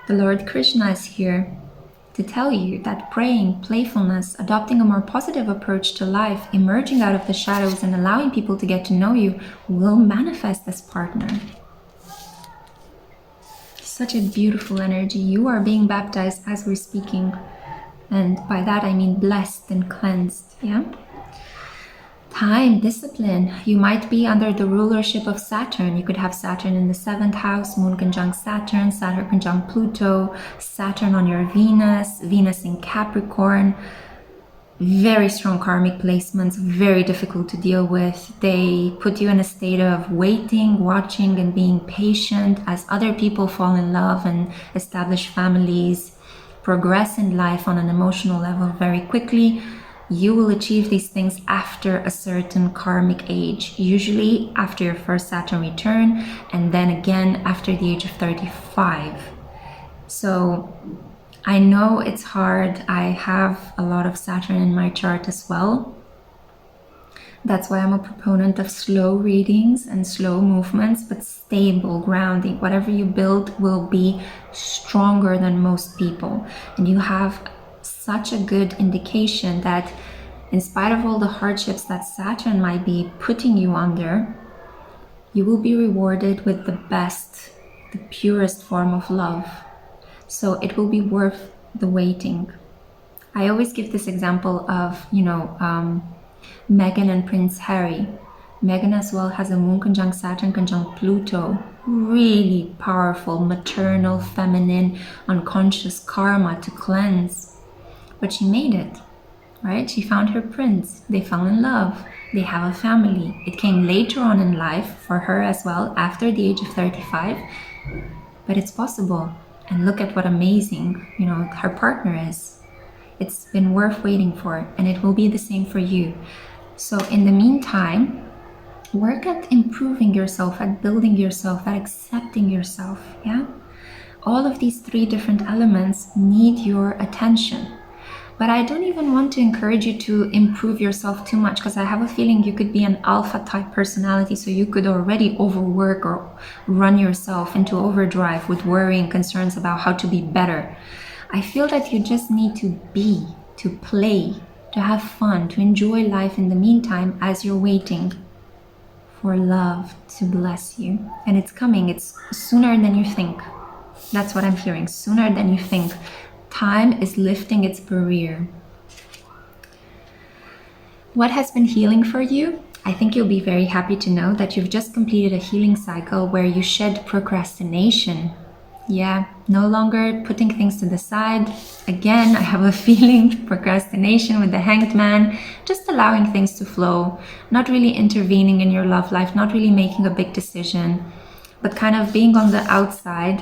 The Lord Krishna is here to tell you that praying, playfulness, adopting a more positive approach to life, emerging out of the shadows and allowing people to get to know you will manifest this partner. Such a beautiful energy. You are being baptized as we're speaking. And by that I mean blessed and cleansed, yeah? Time, discipline. You might be under the rulership of Saturn. You could have Saturn in the 7th house, Moon conjunct Saturn, Saturn conjunct Pluto, Saturn on your Venus, Venus in Capricorn. Very strong karmic placements, very difficult to deal with. They put you in a state of waiting, watching, and being patient as other people fall in love and establish families, progress in life on an emotional level very quickly. You will achieve these things after a certain karmic age, usually after your first Saturn return, and then again after the age of 35. So I know it's hard. I have a lot of Saturn in my chart as well. That's why I'm a proponent of slow readings and slow movements, but stable grounding. Whatever you build will be stronger than most people. And you have such a good indication that in spite of all the hardships that Saturn might be putting you under, you will be rewarded with the best, the purest form of love. So it will be worth the waiting. I always give this example of, Meghan and Prince Harry. Meghan as well has a Moon conjunct Saturn conjunct Pluto. Really powerful, maternal, feminine, unconscious karma to cleanse. But she made it, right? She found her prince. They fell in love. They have a family. It came later on in life for her as well, after the age of 35. But it's possible. And look at what amazing, her partner is. It's been worth waiting for, and it will be the same for you. So in the meantime, work at improving yourself, at building yourself, at accepting yourself, yeah? All of these 3 different elements need your attention. But I don't even want to encourage you to improve yourself too much, because I have a feeling you could be an alpha type personality, so you could already overwork or run yourself into overdrive with worry and concerns about how to be better. I feel that you just need to be, to play, to have fun, to enjoy life in the meantime as you're waiting for love to bless you. And it's coming. It's sooner than you think. That's what I'm hearing. Sooner than you think. Time is lifting its barrier. What has been healing for you? I think you'll be very happy to know that you've just completed a healing cycle where you shed procrastination. Yeah, no longer putting things to the side. Again, I have a feeling procrastination with the Hanged Man, just allowing things to flow, not really intervening in your love life, not really making a big decision, but kind of being on the outside,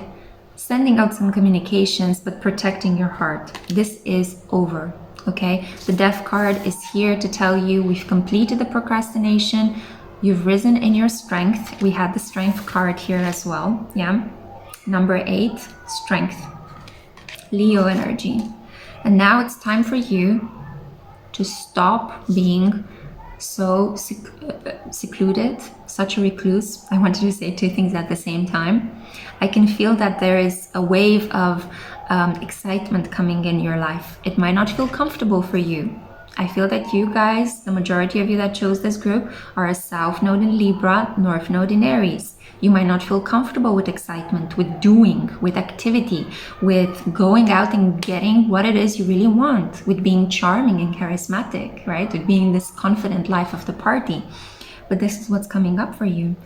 sending out some communications, but protecting your heart. This is over, okay? The Death card is here to tell you we've completed the procrastination, you've risen in your strength. We had the Strength card here as well, yeah? Number 8, strength, Leo energy. And now it's time for you to stop being so secluded, such a recluse. I wanted to say 2 things at the same time. I can feel that there is a wave of excitement coming in your life. It might not feel comfortable for you. I feel that you guys, the majority of you that chose this group, are a South Node in Libra, North Node in Aries. You might not feel comfortable with excitement, with doing, with activity, with going out and getting what it is you really want, with being charming and charismatic, right? With being this confident life of the party. But this is what's coming up for you.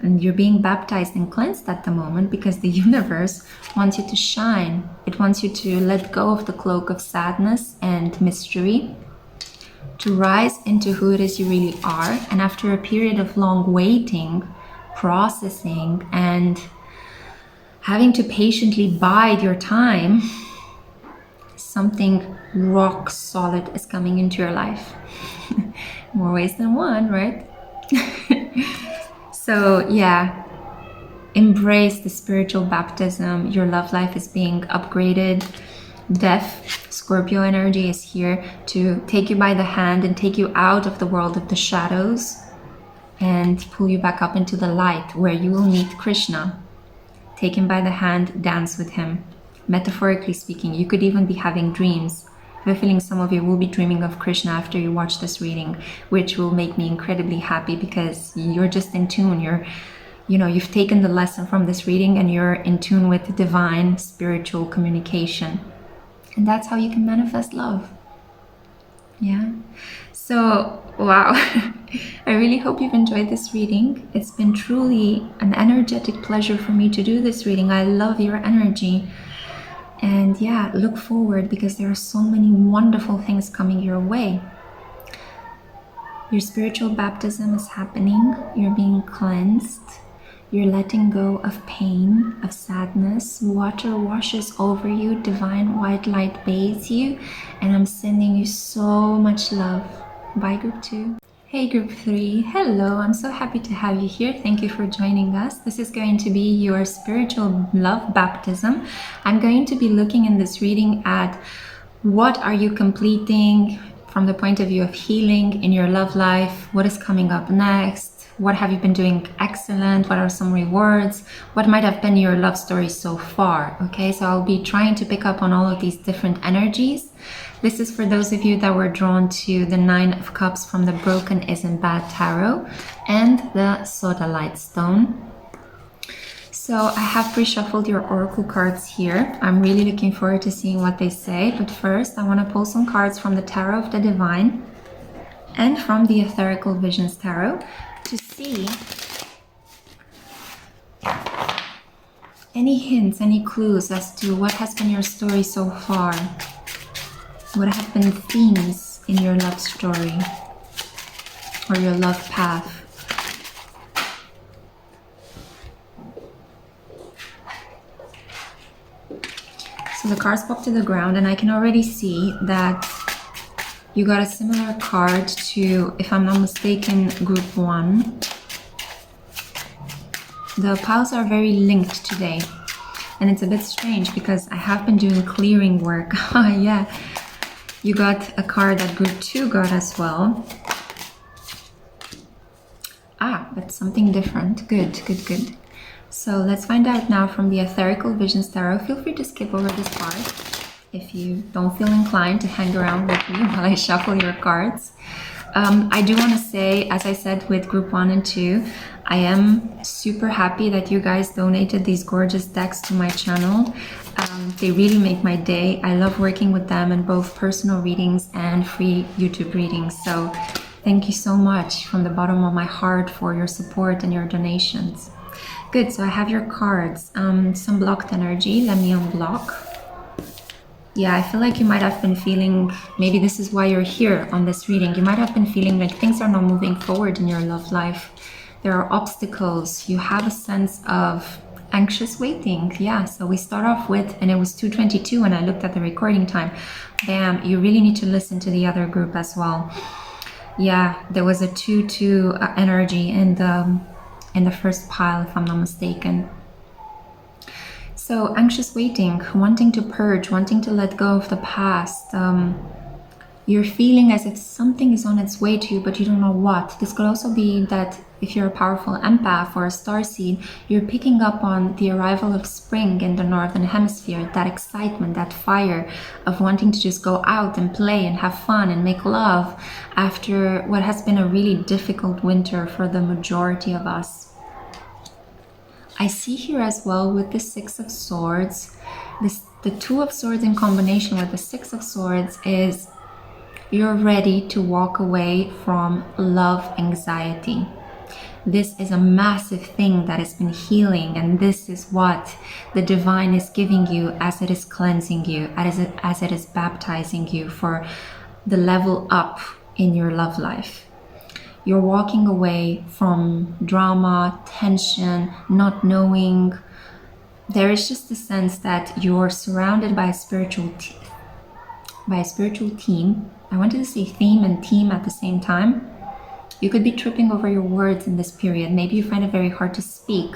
and you're being baptized and cleansed at the moment because the universe wants you to shine. It wants you to let go of the cloak of sadness and mystery, to rise into who it is you really are. And after a period of long waiting, processing, and having to patiently bide your time, something rock solid is coming into your life. More ways than one, right? So yeah, embrace the spiritual baptism. Your love life is being upgraded. Death, Scorpio energy, is here to take you by the hand and take you out of the world of the shadows and pull you back up into the light, where you will meet Krishna. Take him by the hand, dance with him. Metaphorically speaking, you could even be having dreams. I have a feeling some of you will be dreaming of Krishna after you watch this reading, which will make me incredibly happy because you're just in tune. You've taken the lesson from this reading and you're in tune with divine spiritual communication. And that's how you can manifest love. Yeah. So, wow. I really hope you've enjoyed this reading. It's been truly an energetic pleasure for me to do this reading. I love your energy. And yeah, look forward because there are so many wonderful things coming your way. Your spiritual baptism is happening. You're being cleansed. You're letting go of pain, of sadness. Water washes over you. Divine white light bathes you. And I'm sending you so much love. Bye, Group 2. Hey, Group 3. Hello. I'm so happy to have you here. Thank you for joining us. This is going to be your spiritual love baptism. I'm going to be looking in this reading at what are you completing from the point of view of healing in your love life. What is coming up next? What have you been doing excellent? What are some rewards? What might have been your love story so far? Okay, so I'll be trying to pick up on all of these different energies. This is for those of you that were drawn to the 9 of Cups from the Broken Isn't Bad Tarot and the Soda Light Stone. So I have pre-shuffled your oracle cards here. I'm really looking forward to seeing what they say. But first, I want to pull some cards from the Tarot of the Divine and from the Etherical Visions Tarot to see any hints, any clues as to what has been your story so far. What have been themes in your love story or your love path? So the cards pop to the ground and I can already see that you got a similar card to, if I'm not mistaken, Group 1. The piles are very linked today. And it's a bit strange because I have been doing clearing work. Yeah. You got a card that Group 2 got as well. But something different. Good, good, good. So let's find out now from the Etherical Visions Tarot. Feel free to skip over this part if you don't feel inclined to hang around with me while I shuffle your cards. I do want to say, as I said with Group 1 and 2, I am super happy that you guys donated these gorgeous decks to my channel. They really make my day. I love working with them in both personal readings and free YouTube readings. So thank you so much from the bottom of my heart for your support and your donations. Good, so I have your cards. Some blocked energy. Let me unblock. Yeah, I feel like you might have been feeling, maybe this is why you're here on this reading. You might have been feeling like things are not moving forward in your love life. There are obstacles. You have a sense of anxious waiting. Yeah, so we start off with, and it was 2:22 when I looked at the recording time. Bam, you really need to listen to the other group as well. Yeah, there was a 2-2 energy in the first pile, if I'm not mistaken. So anxious waiting, wanting to purge, wanting to let go of the past. You're feeling as if something is on its way to you, but you don't know what. This could also be that if you're a powerful empath or a starseed, you're picking up on the arrival of spring in the northern hemisphere, that excitement, that fire of wanting to just go out and play and have fun and make love after what has been a really difficult winter for the majority of us. I see here as well with the Six of Swords, the Two of Swords in combination with the Six of Swords is you're ready to walk away from love anxiety. this is a massive thing that has been healing, and this is what the divine is giving you as it is cleansing you, as it is baptizing you for the level up in your love life. You're walking away from drama, tension, not knowing. There is just a sense that you're surrounded by a spiritual team. I wanted to say theme and team at the same time. You could be tripping over your words in this period. Maybe you find it very hard to speak.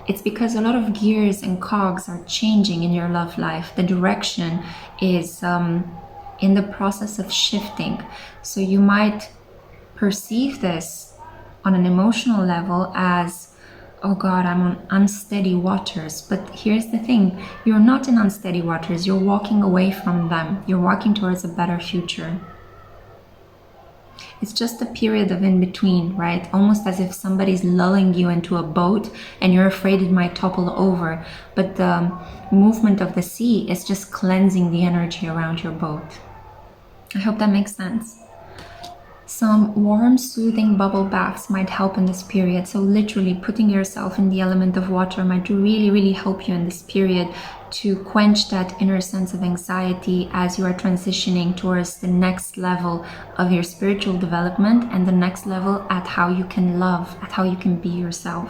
It's because a lot of gears and cogs are changing in your love life. The direction is in the process of shifting. So you might perceive this on an emotional level as, oh God, I'm on unsteady waters. But here's the thing, you're not in unsteady waters. You're walking away from them. You're walking towards a better future. It's just a period of in between, right? Almost as if somebody's lulling you into a boat and you're afraid it might topple over. But the movement of the sea is just cleansing the energy around your boat. I hope that makes sense. Some warm, soothing bubble baths might help in this period. So literally putting yourself in the element of water might really, really help you in this period to quench that inner sense of anxiety as you are transitioning towards the next level of your spiritual development and the next level at how you can love, at how you can be yourself.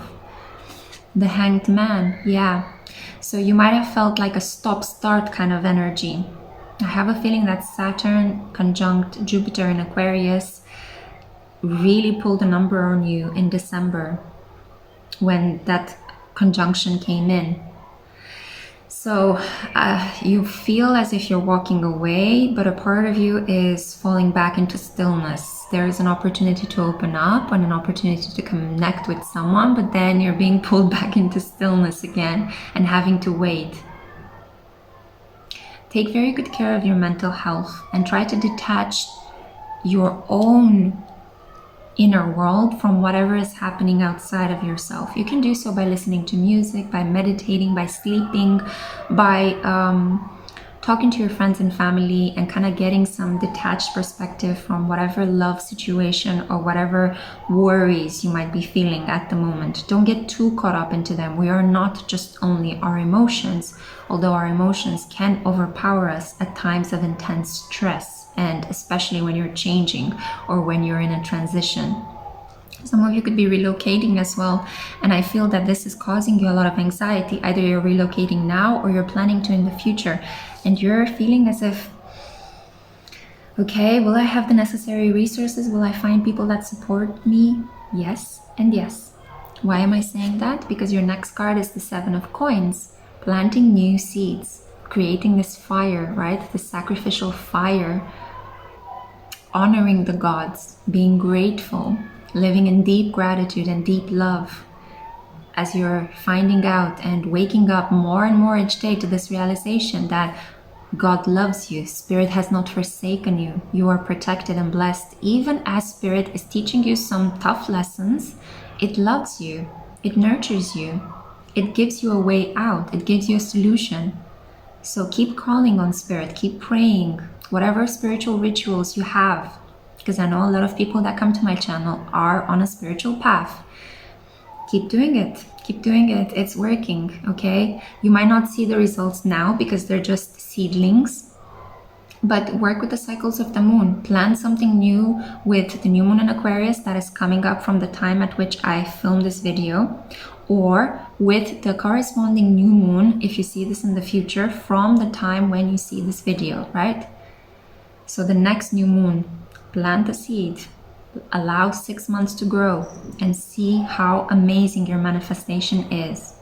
The Hanged Man, yeah. So you might have felt like a stop-start kind of energy. I have a feeling that Saturn conjunct Jupiter in Aquarius really pulled a number on you in December when that conjunction came in. So you feel as if you're walking away, but a part of you is falling back into stillness. There is an opportunity to open up and an opportunity to connect with someone, but then you're being pulled back into stillness again and having to wait. Take very good care of your mental health and try to detach your own inner world from whatever is happening outside of yourself. You can do so by listening to music, by meditating, by sleeping, by talking to your friends and family and kind of getting some detached perspective from whatever love situation or whatever worries you might be feeling at the moment. Don't get too caught up into them. We are not just only our emotions, although our emotions can overpower us at times of intense stress, and especially when you're changing or when you're in a transition. Some of you could be relocating as well, and I feel that this is causing you a lot of anxiety. Either you're relocating now or you're planning to in the future, and you're feeling as if, okay, will I have the necessary resources? Will I find people that support me? Yes and yes. Why am I saying that? Because your next card is the Seven of Coins, planting new seeds, creating this fire, right? The sacrificial fire, honoring the gods, being grateful, living in deep gratitude and deep love as you're finding out and waking up more and more each day to this realization that God loves you. Spirit has not forsaken you. You are protected and blessed. Even as Spirit is teaching you some tough lessons, it loves you. It nurtures you. It gives you a way out. It gives you a solution. So keep calling on Spirit. Keep praying. Whatever spiritual rituals you have, because I know a lot of people that come to my channel are on a spiritual path. Keep doing it. Keep doing it. It's working, okay? You might not see the results now because they're just seedlings, but work with the cycles of the moon. Plan something new with the new moon in Aquarius that is coming up from the time at which I filmed this video, or with the corresponding new moon, if you see this in the future, from the time when you see this video, right? So the next new moon, plant a seed, allow 6 months to grow, and see how amazing your manifestation is.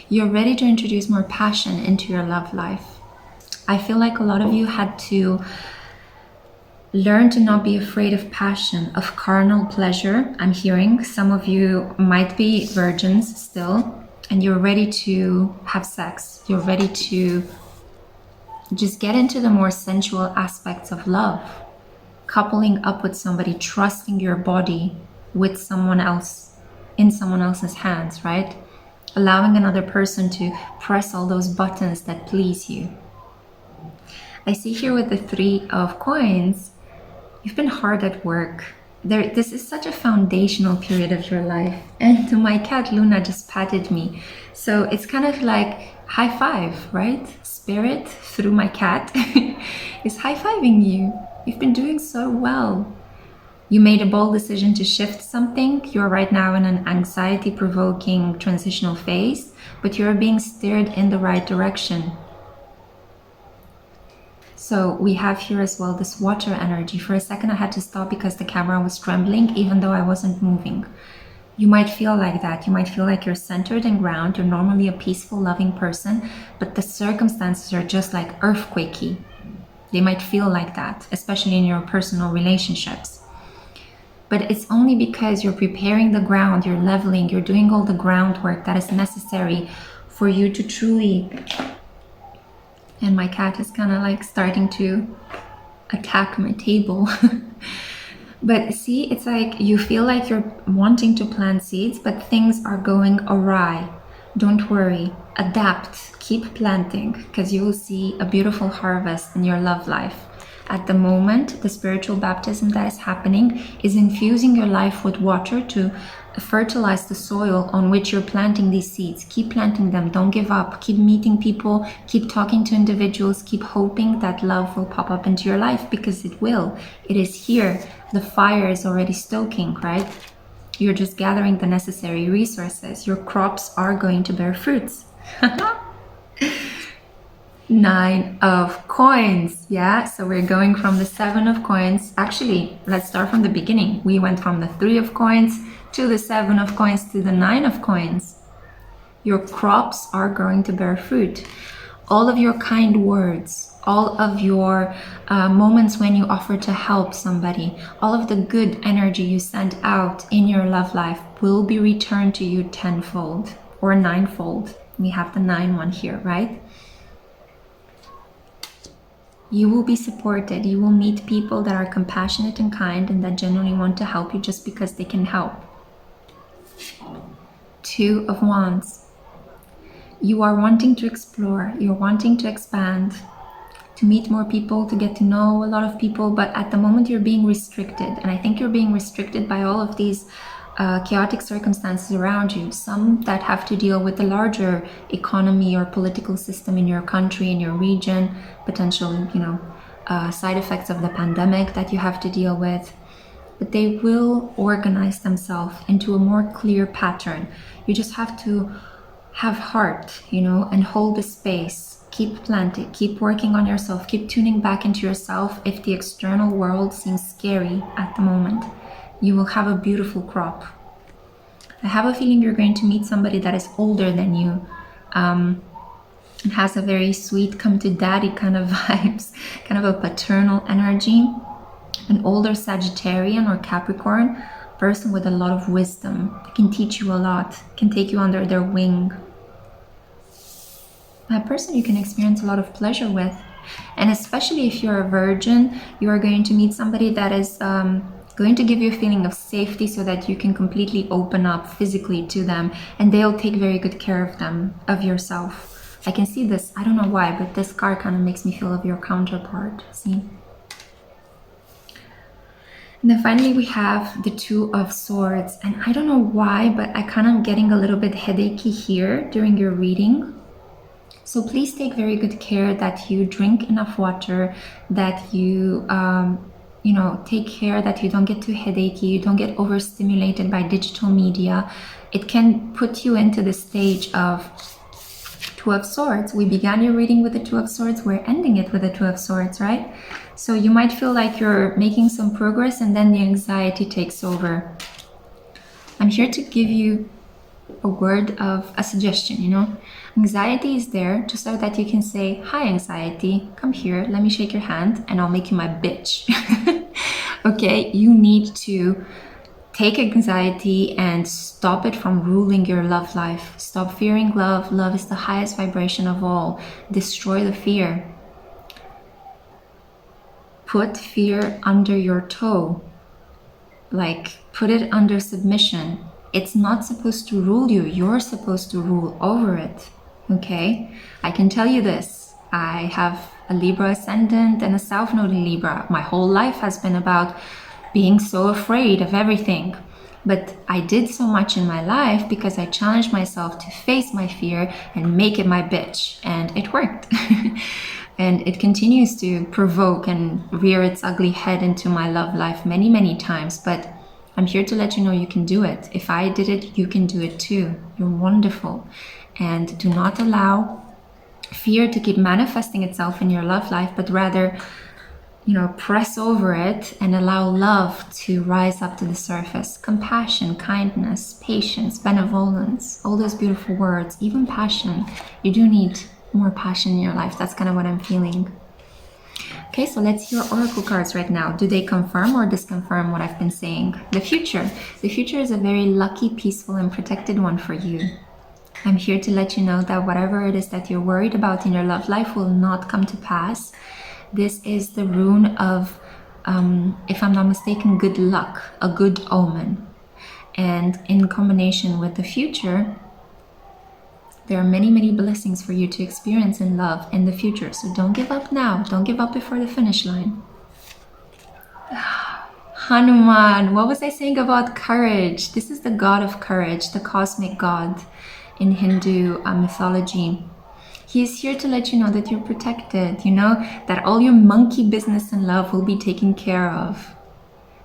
You're ready to introduce more passion into your love life. I feel like a lot of you had to learn to not be afraid of passion, of carnal pleasure. I'm hearing some of you might be virgins still, and you're ready to have sex. You're ready to just get into the more sensual aspects of love, coupling up with somebody, trusting your body with someone else, in someone else's hands, right? Allowing another person to press all those buttons that please you. I see here with the Three of Coins, you've been hard at work. This is such a foundational period of your life. And my cat Luna just patted me. So it's kind of like high five, right? Spirit, through my cat, is high fiving you. You've been doing so well. You made a bold decision to shift something. You're right now in an anxiety-provoking transitional phase, but you're being steered in the right direction. So we have here as well this water energy. For a second I had to stop because the camera was trembling even though I wasn't moving. You might feel like that. You might feel like you're centered and grounded. You're normally a peaceful, loving person, but the circumstances are just like earthquakey. They might feel like that, especially in your personal relationships. But it's only because you're preparing the ground, you're leveling, you're doing all the groundwork that is necessary for you to truly... And my cat is kind of like starting to attack my table. But see, it's like you feel like you're wanting to plant seeds, but things are going awry. Don't worry, adapt, keep planting, because you will see a beautiful harvest in your love life. At the moment, the spiritual baptism that is happening is infusing your life with water to fertilize the soil on which you're planting these seeds. Keep planting them. Don't give up. Keep meeting people. Keep talking to individuals. Keep hoping that love will pop up into your life, because it will. It is here. The fire is already stoking, right? You're just gathering the necessary resources. Your crops are going to bear fruits. 9 of coins. Yeah, so we're going from the 7 of coins. Actually, let's start from the beginning. We went from the 3 of coins to the 7 of coins to the 9 of coins. Your crops are going to bear fruit. All of your kind words, all of your moments when you offer to help somebody, all of the good energy you send out in your love life will be returned to you tenfold or ninefold. We have the 9 one here, right? You will be supported. You will meet people that are compassionate and kind and that genuinely want to help you just because they can help. 2 of Wands. You are wanting to explore. You're wanting to expand, to meet more people, to get to know a lot of people, but at the moment you're being restricted. And I think you're being restricted by all of these chaotic circumstances around you, some that have to deal with the larger economy or political system in your country, in your region, potential, side effects of the pandemic that you have to deal with. But they will organize themselves into a more clear pattern. You just have to have heart, and hold the space. Keep planting, keep working on yourself, keep tuning back into yourself. If the external world seems scary at the moment, you will have a beautiful crop. I have a feeling you're going to meet somebody that is older than you. It has a very sweet come to daddy kind of vibes, kind of a paternal energy. An older Sagittarian or Capricorn person with a lot of wisdom. They can teach you a lot, can take you under their wing. A person you can experience a lot of pleasure with. And especially if you're a virgin, you are going to meet somebody that is going to give you a feeling of safety so that you can completely open up physically to them, and they'll take very good care of yourself. I can see this, I don't know why, but this card kind of makes me feel of your counterpart, see? And then finally we have the 2 of Swords, and I don't know why, but I kind of getting a little bit headachy here during your reading. So please take very good care that you drink enough water, that you take care that you don't get too headachy, you don't get overstimulated by digital media. It can put you into the stage of 2 of Swords. We began your reading with the 2 of Swords, we're ending it with the 2 of Swords, right? So you might feel like you're making some progress and then the anxiety takes over. I'm here to give you a word of a suggestion, Anxiety is there just so that you can say, hi anxiety, come here, let me shake your hand and I'll make you my bitch. Okay, you need to take anxiety and stop it from ruling your love life. Stop fearing love. Love is the highest vibration of all. Destroy the fear. Put fear under your toe. Like, put it under submission. It's not supposed to rule you. You're supposed to rule over it. Okay? I can tell you this. I have a Libra ascendant and a South Node in Libra. My whole life has been about being so afraid of everything. But I did so much in my life because I challenged myself to face my fear and make it my bitch. And it worked. And it continues to provoke and rear its ugly head into my love life many, many times. But I'm here to let you know you can do it. If I did it, you can do it too. You're wonderful. And do not allow fear to keep manifesting itself in your love life, but rather, press over it and allow love to rise up to the surface. Compassion, kindness, patience, benevolence, all those beautiful words, even passion. You do need more passion in your life. That's kind of what I'm feeling. Okay, so let's see your oracle cards right now. Do they confirm or disconfirm what I've been saying? The future. The future is a very lucky, peaceful, and protected one for you. I'm here to let you know that whatever it is that you're worried about in your love life will not come to pass. This is the rune of, if I'm not mistaken, good luck, a good omen. And in combination with the future, there are many, many blessings for you to experience in love in the future. So don't give up now. Don't give up before the finish line. Hanuman, what was I saying about courage? This is the god of courage, the cosmic god in Hindu mythology. He is here to let you know that you're protected, that all your monkey business in love will be taken care of.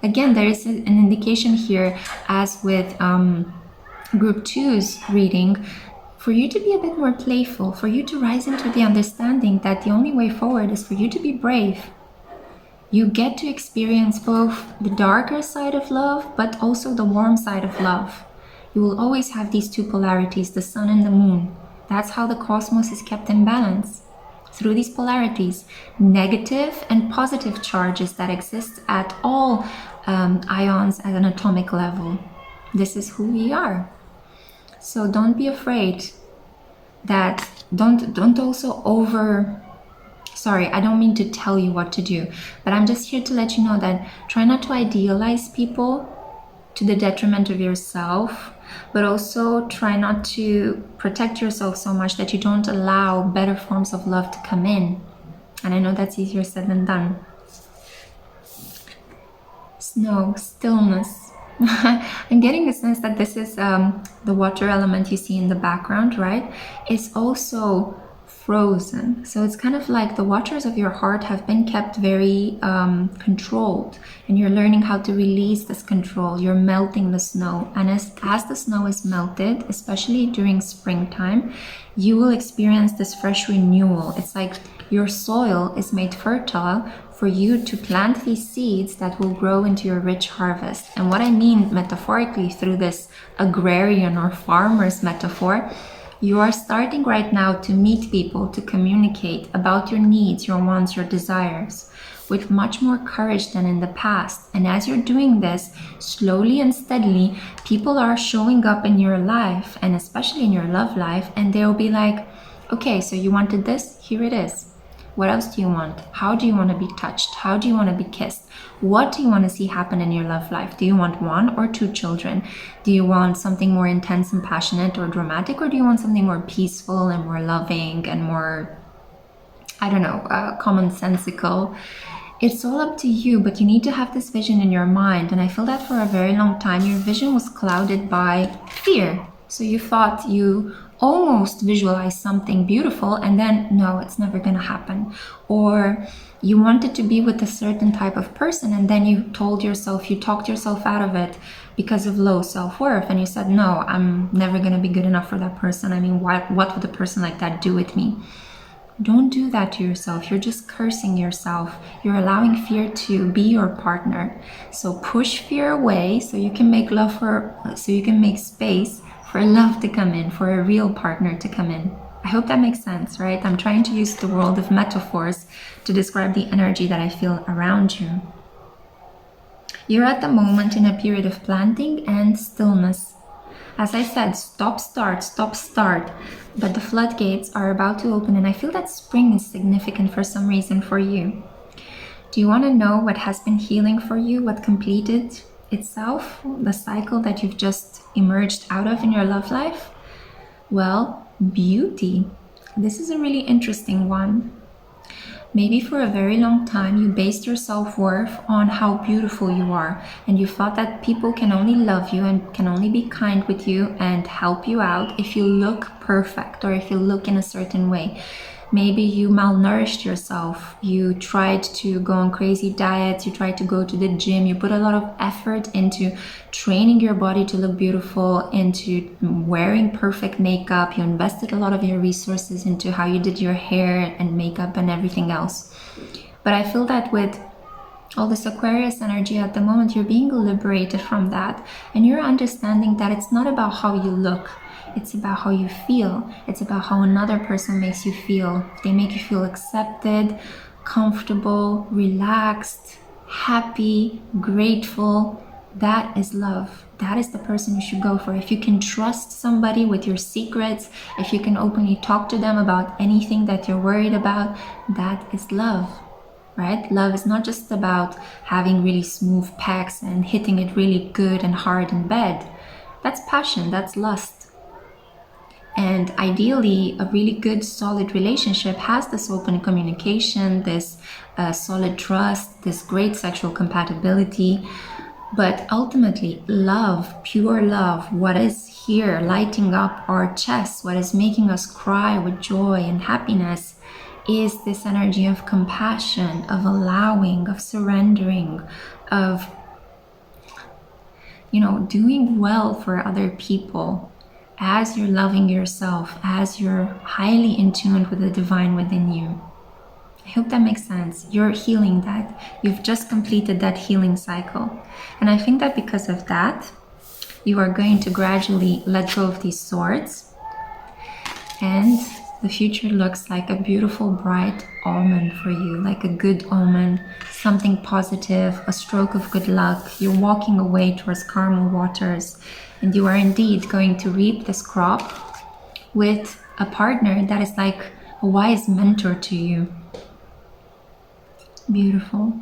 Again, there is an indication here, as with Group 2's reading, for you to be a bit more playful, for you to rise into the understanding that the only way forward is for you to be brave. You get to experience both the darker side of love, but also the warm side of love. You will always have these two polarities, the sun and the moon. That's how the cosmos is kept in balance. Through these polarities, negative and positive charges that exist at all ions at an atomic level. This is who we are. So don't be afraid that, don't also sorry, I don't mean to tell you what to do, but I'm just here to let you know that try not to idealize people to the detriment of yourself, but also try not to protect yourself so much that you don't allow better forms of love to come in. And I know that's easier said than done. Snow, stillness. I'm getting the sense that this is the water element you see in the background, right? It's also frozen. So it's kind of like the waters of your heart have been kept very controlled, and you're learning how to release this control. You're melting the snow, and as the snow is melted, especially during springtime, you will experience this fresh renewal. It's like your soil is made fertile for you to plant these seeds that will grow into your rich harvest. And what I mean metaphorically through this agrarian or farmer's metaphor, you are starting right now to meet people, to communicate about your needs, your wants, your desires with much more courage than in the past. And as you're doing this, slowly and steadily, people are showing up in your life, and especially in your love life, and they'll be like, okay, so you wanted this, here it is. What else do you want? How do you want to be touched? How do you want to be kissed? What do you want to see happen in your love life? Do you want 1 or 2 children? Do you want something more intense and passionate or dramatic? Or do you want something more peaceful and more loving and more, commonsensical? It's all up to you, but you need to have this vision in your mind. And I feel that for a very long time, your vision was clouded by fear. So you thought you almost visualize something beautiful, and then no, it's never going to happen. Or you wanted to be with a certain type of person, and then you talked yourself out of it because of low self-worth, and you said, no, I'm never going to be good enough for that person. I mean, what would a person like that do with me? Don't do that to yourself. You're just cursing yourself. You're allowing fear to be your partner. So push fear away so you can make space for love to come in, for a real partner to come in. I hope that makes sense, right? I'm trying to use the world of metaphors to describe the energy that I feel around you. You're at the moment in a period of planting and stillness. As I said, stop, start, but the floodgates are about to open, and I feel that spring is significant for some reason for you. Do you want to know what has been healing for you, what completed itself, the cycle that you've just emerged out of in your love life? Well, beauty. This is a really interesting one. Maybe for a very long time you based your self-worth on how beautiful you are, and you thought that people can only love you and can only be kind with you and help you out if you look perfect or if you look in a certain way. Maybe you malnourished yourself, you tried to go on crazy diets, you tried to go to the gym, you put a lot of effort into training your body to look beautiful, into wearing perfect makeup, you invested a lot of your resources into how you did your hair and makeup and everything else. But I feel that with all this Aquarius energy at the moment, you're being liberated from that, and you're understanding that it's not about how you look, it's about how you feel. It's about how another person makes you feel. They make you feel accepted, comfortable, relaxed, happy, grateful. That is love. That is the person you should go for. If you can trust somebody with your secrets, if you can openly talk to them about anything that you're worried about, that is love. Right? Love is not just about having really smooth pecs and hitting it really good and hard in bed. That's passion, that's lust. And ideally, a really good, solid relationship has this open communication, this solid trust, this great sexual compatibility. But ultimately, love, pure love, what is here lighting up our chests, what is making us cry with joy and happiness, is this energy of compassion, of allowing, of surrendering, of, doing well for other people as you're loving yourself, as you're highly in tune with the divine within you. I hope that makes sense. You're healing that. You've just completed that healing cycle. And I think that because of that, you are going to gradually let go of these swords, and the future looks like a beautiful, bright omen for you, like a good omen, something positive, a stroke of good luck. You're walking away towards calmer waters, and you are indeed going to reap this crop with a partner that is like a wise mentor to you. Beautiful.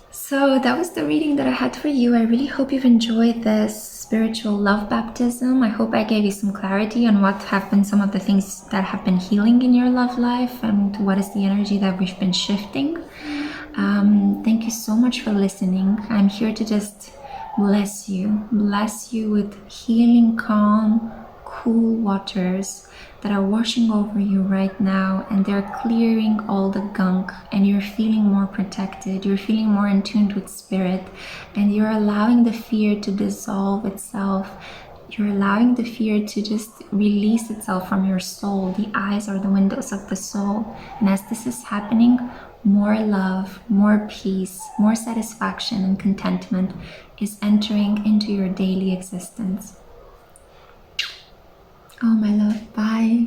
So that was the reading that I had for you. I really hope you've enjoyed this spiritual love baptism. I hope I gave you some clarity on what have been some of the things that have been healing in your love life and what is the energy that we've been shifting. Thank you so much for listening. I'm here to just bless you with healing, calm, cool waters that are washing over you right now, and they're clearing all the gunk, and you're feeling more protected, you're feeling more in tune with spirit, and you're allowing the fear to dissolve itself. You're allowing the fear to just release itself from your soul. The eyes are the windows of the soul, and as this is happening, more love, more peace, more satisfaction and contentment is entering into your daily existence. Oh, my love, bye.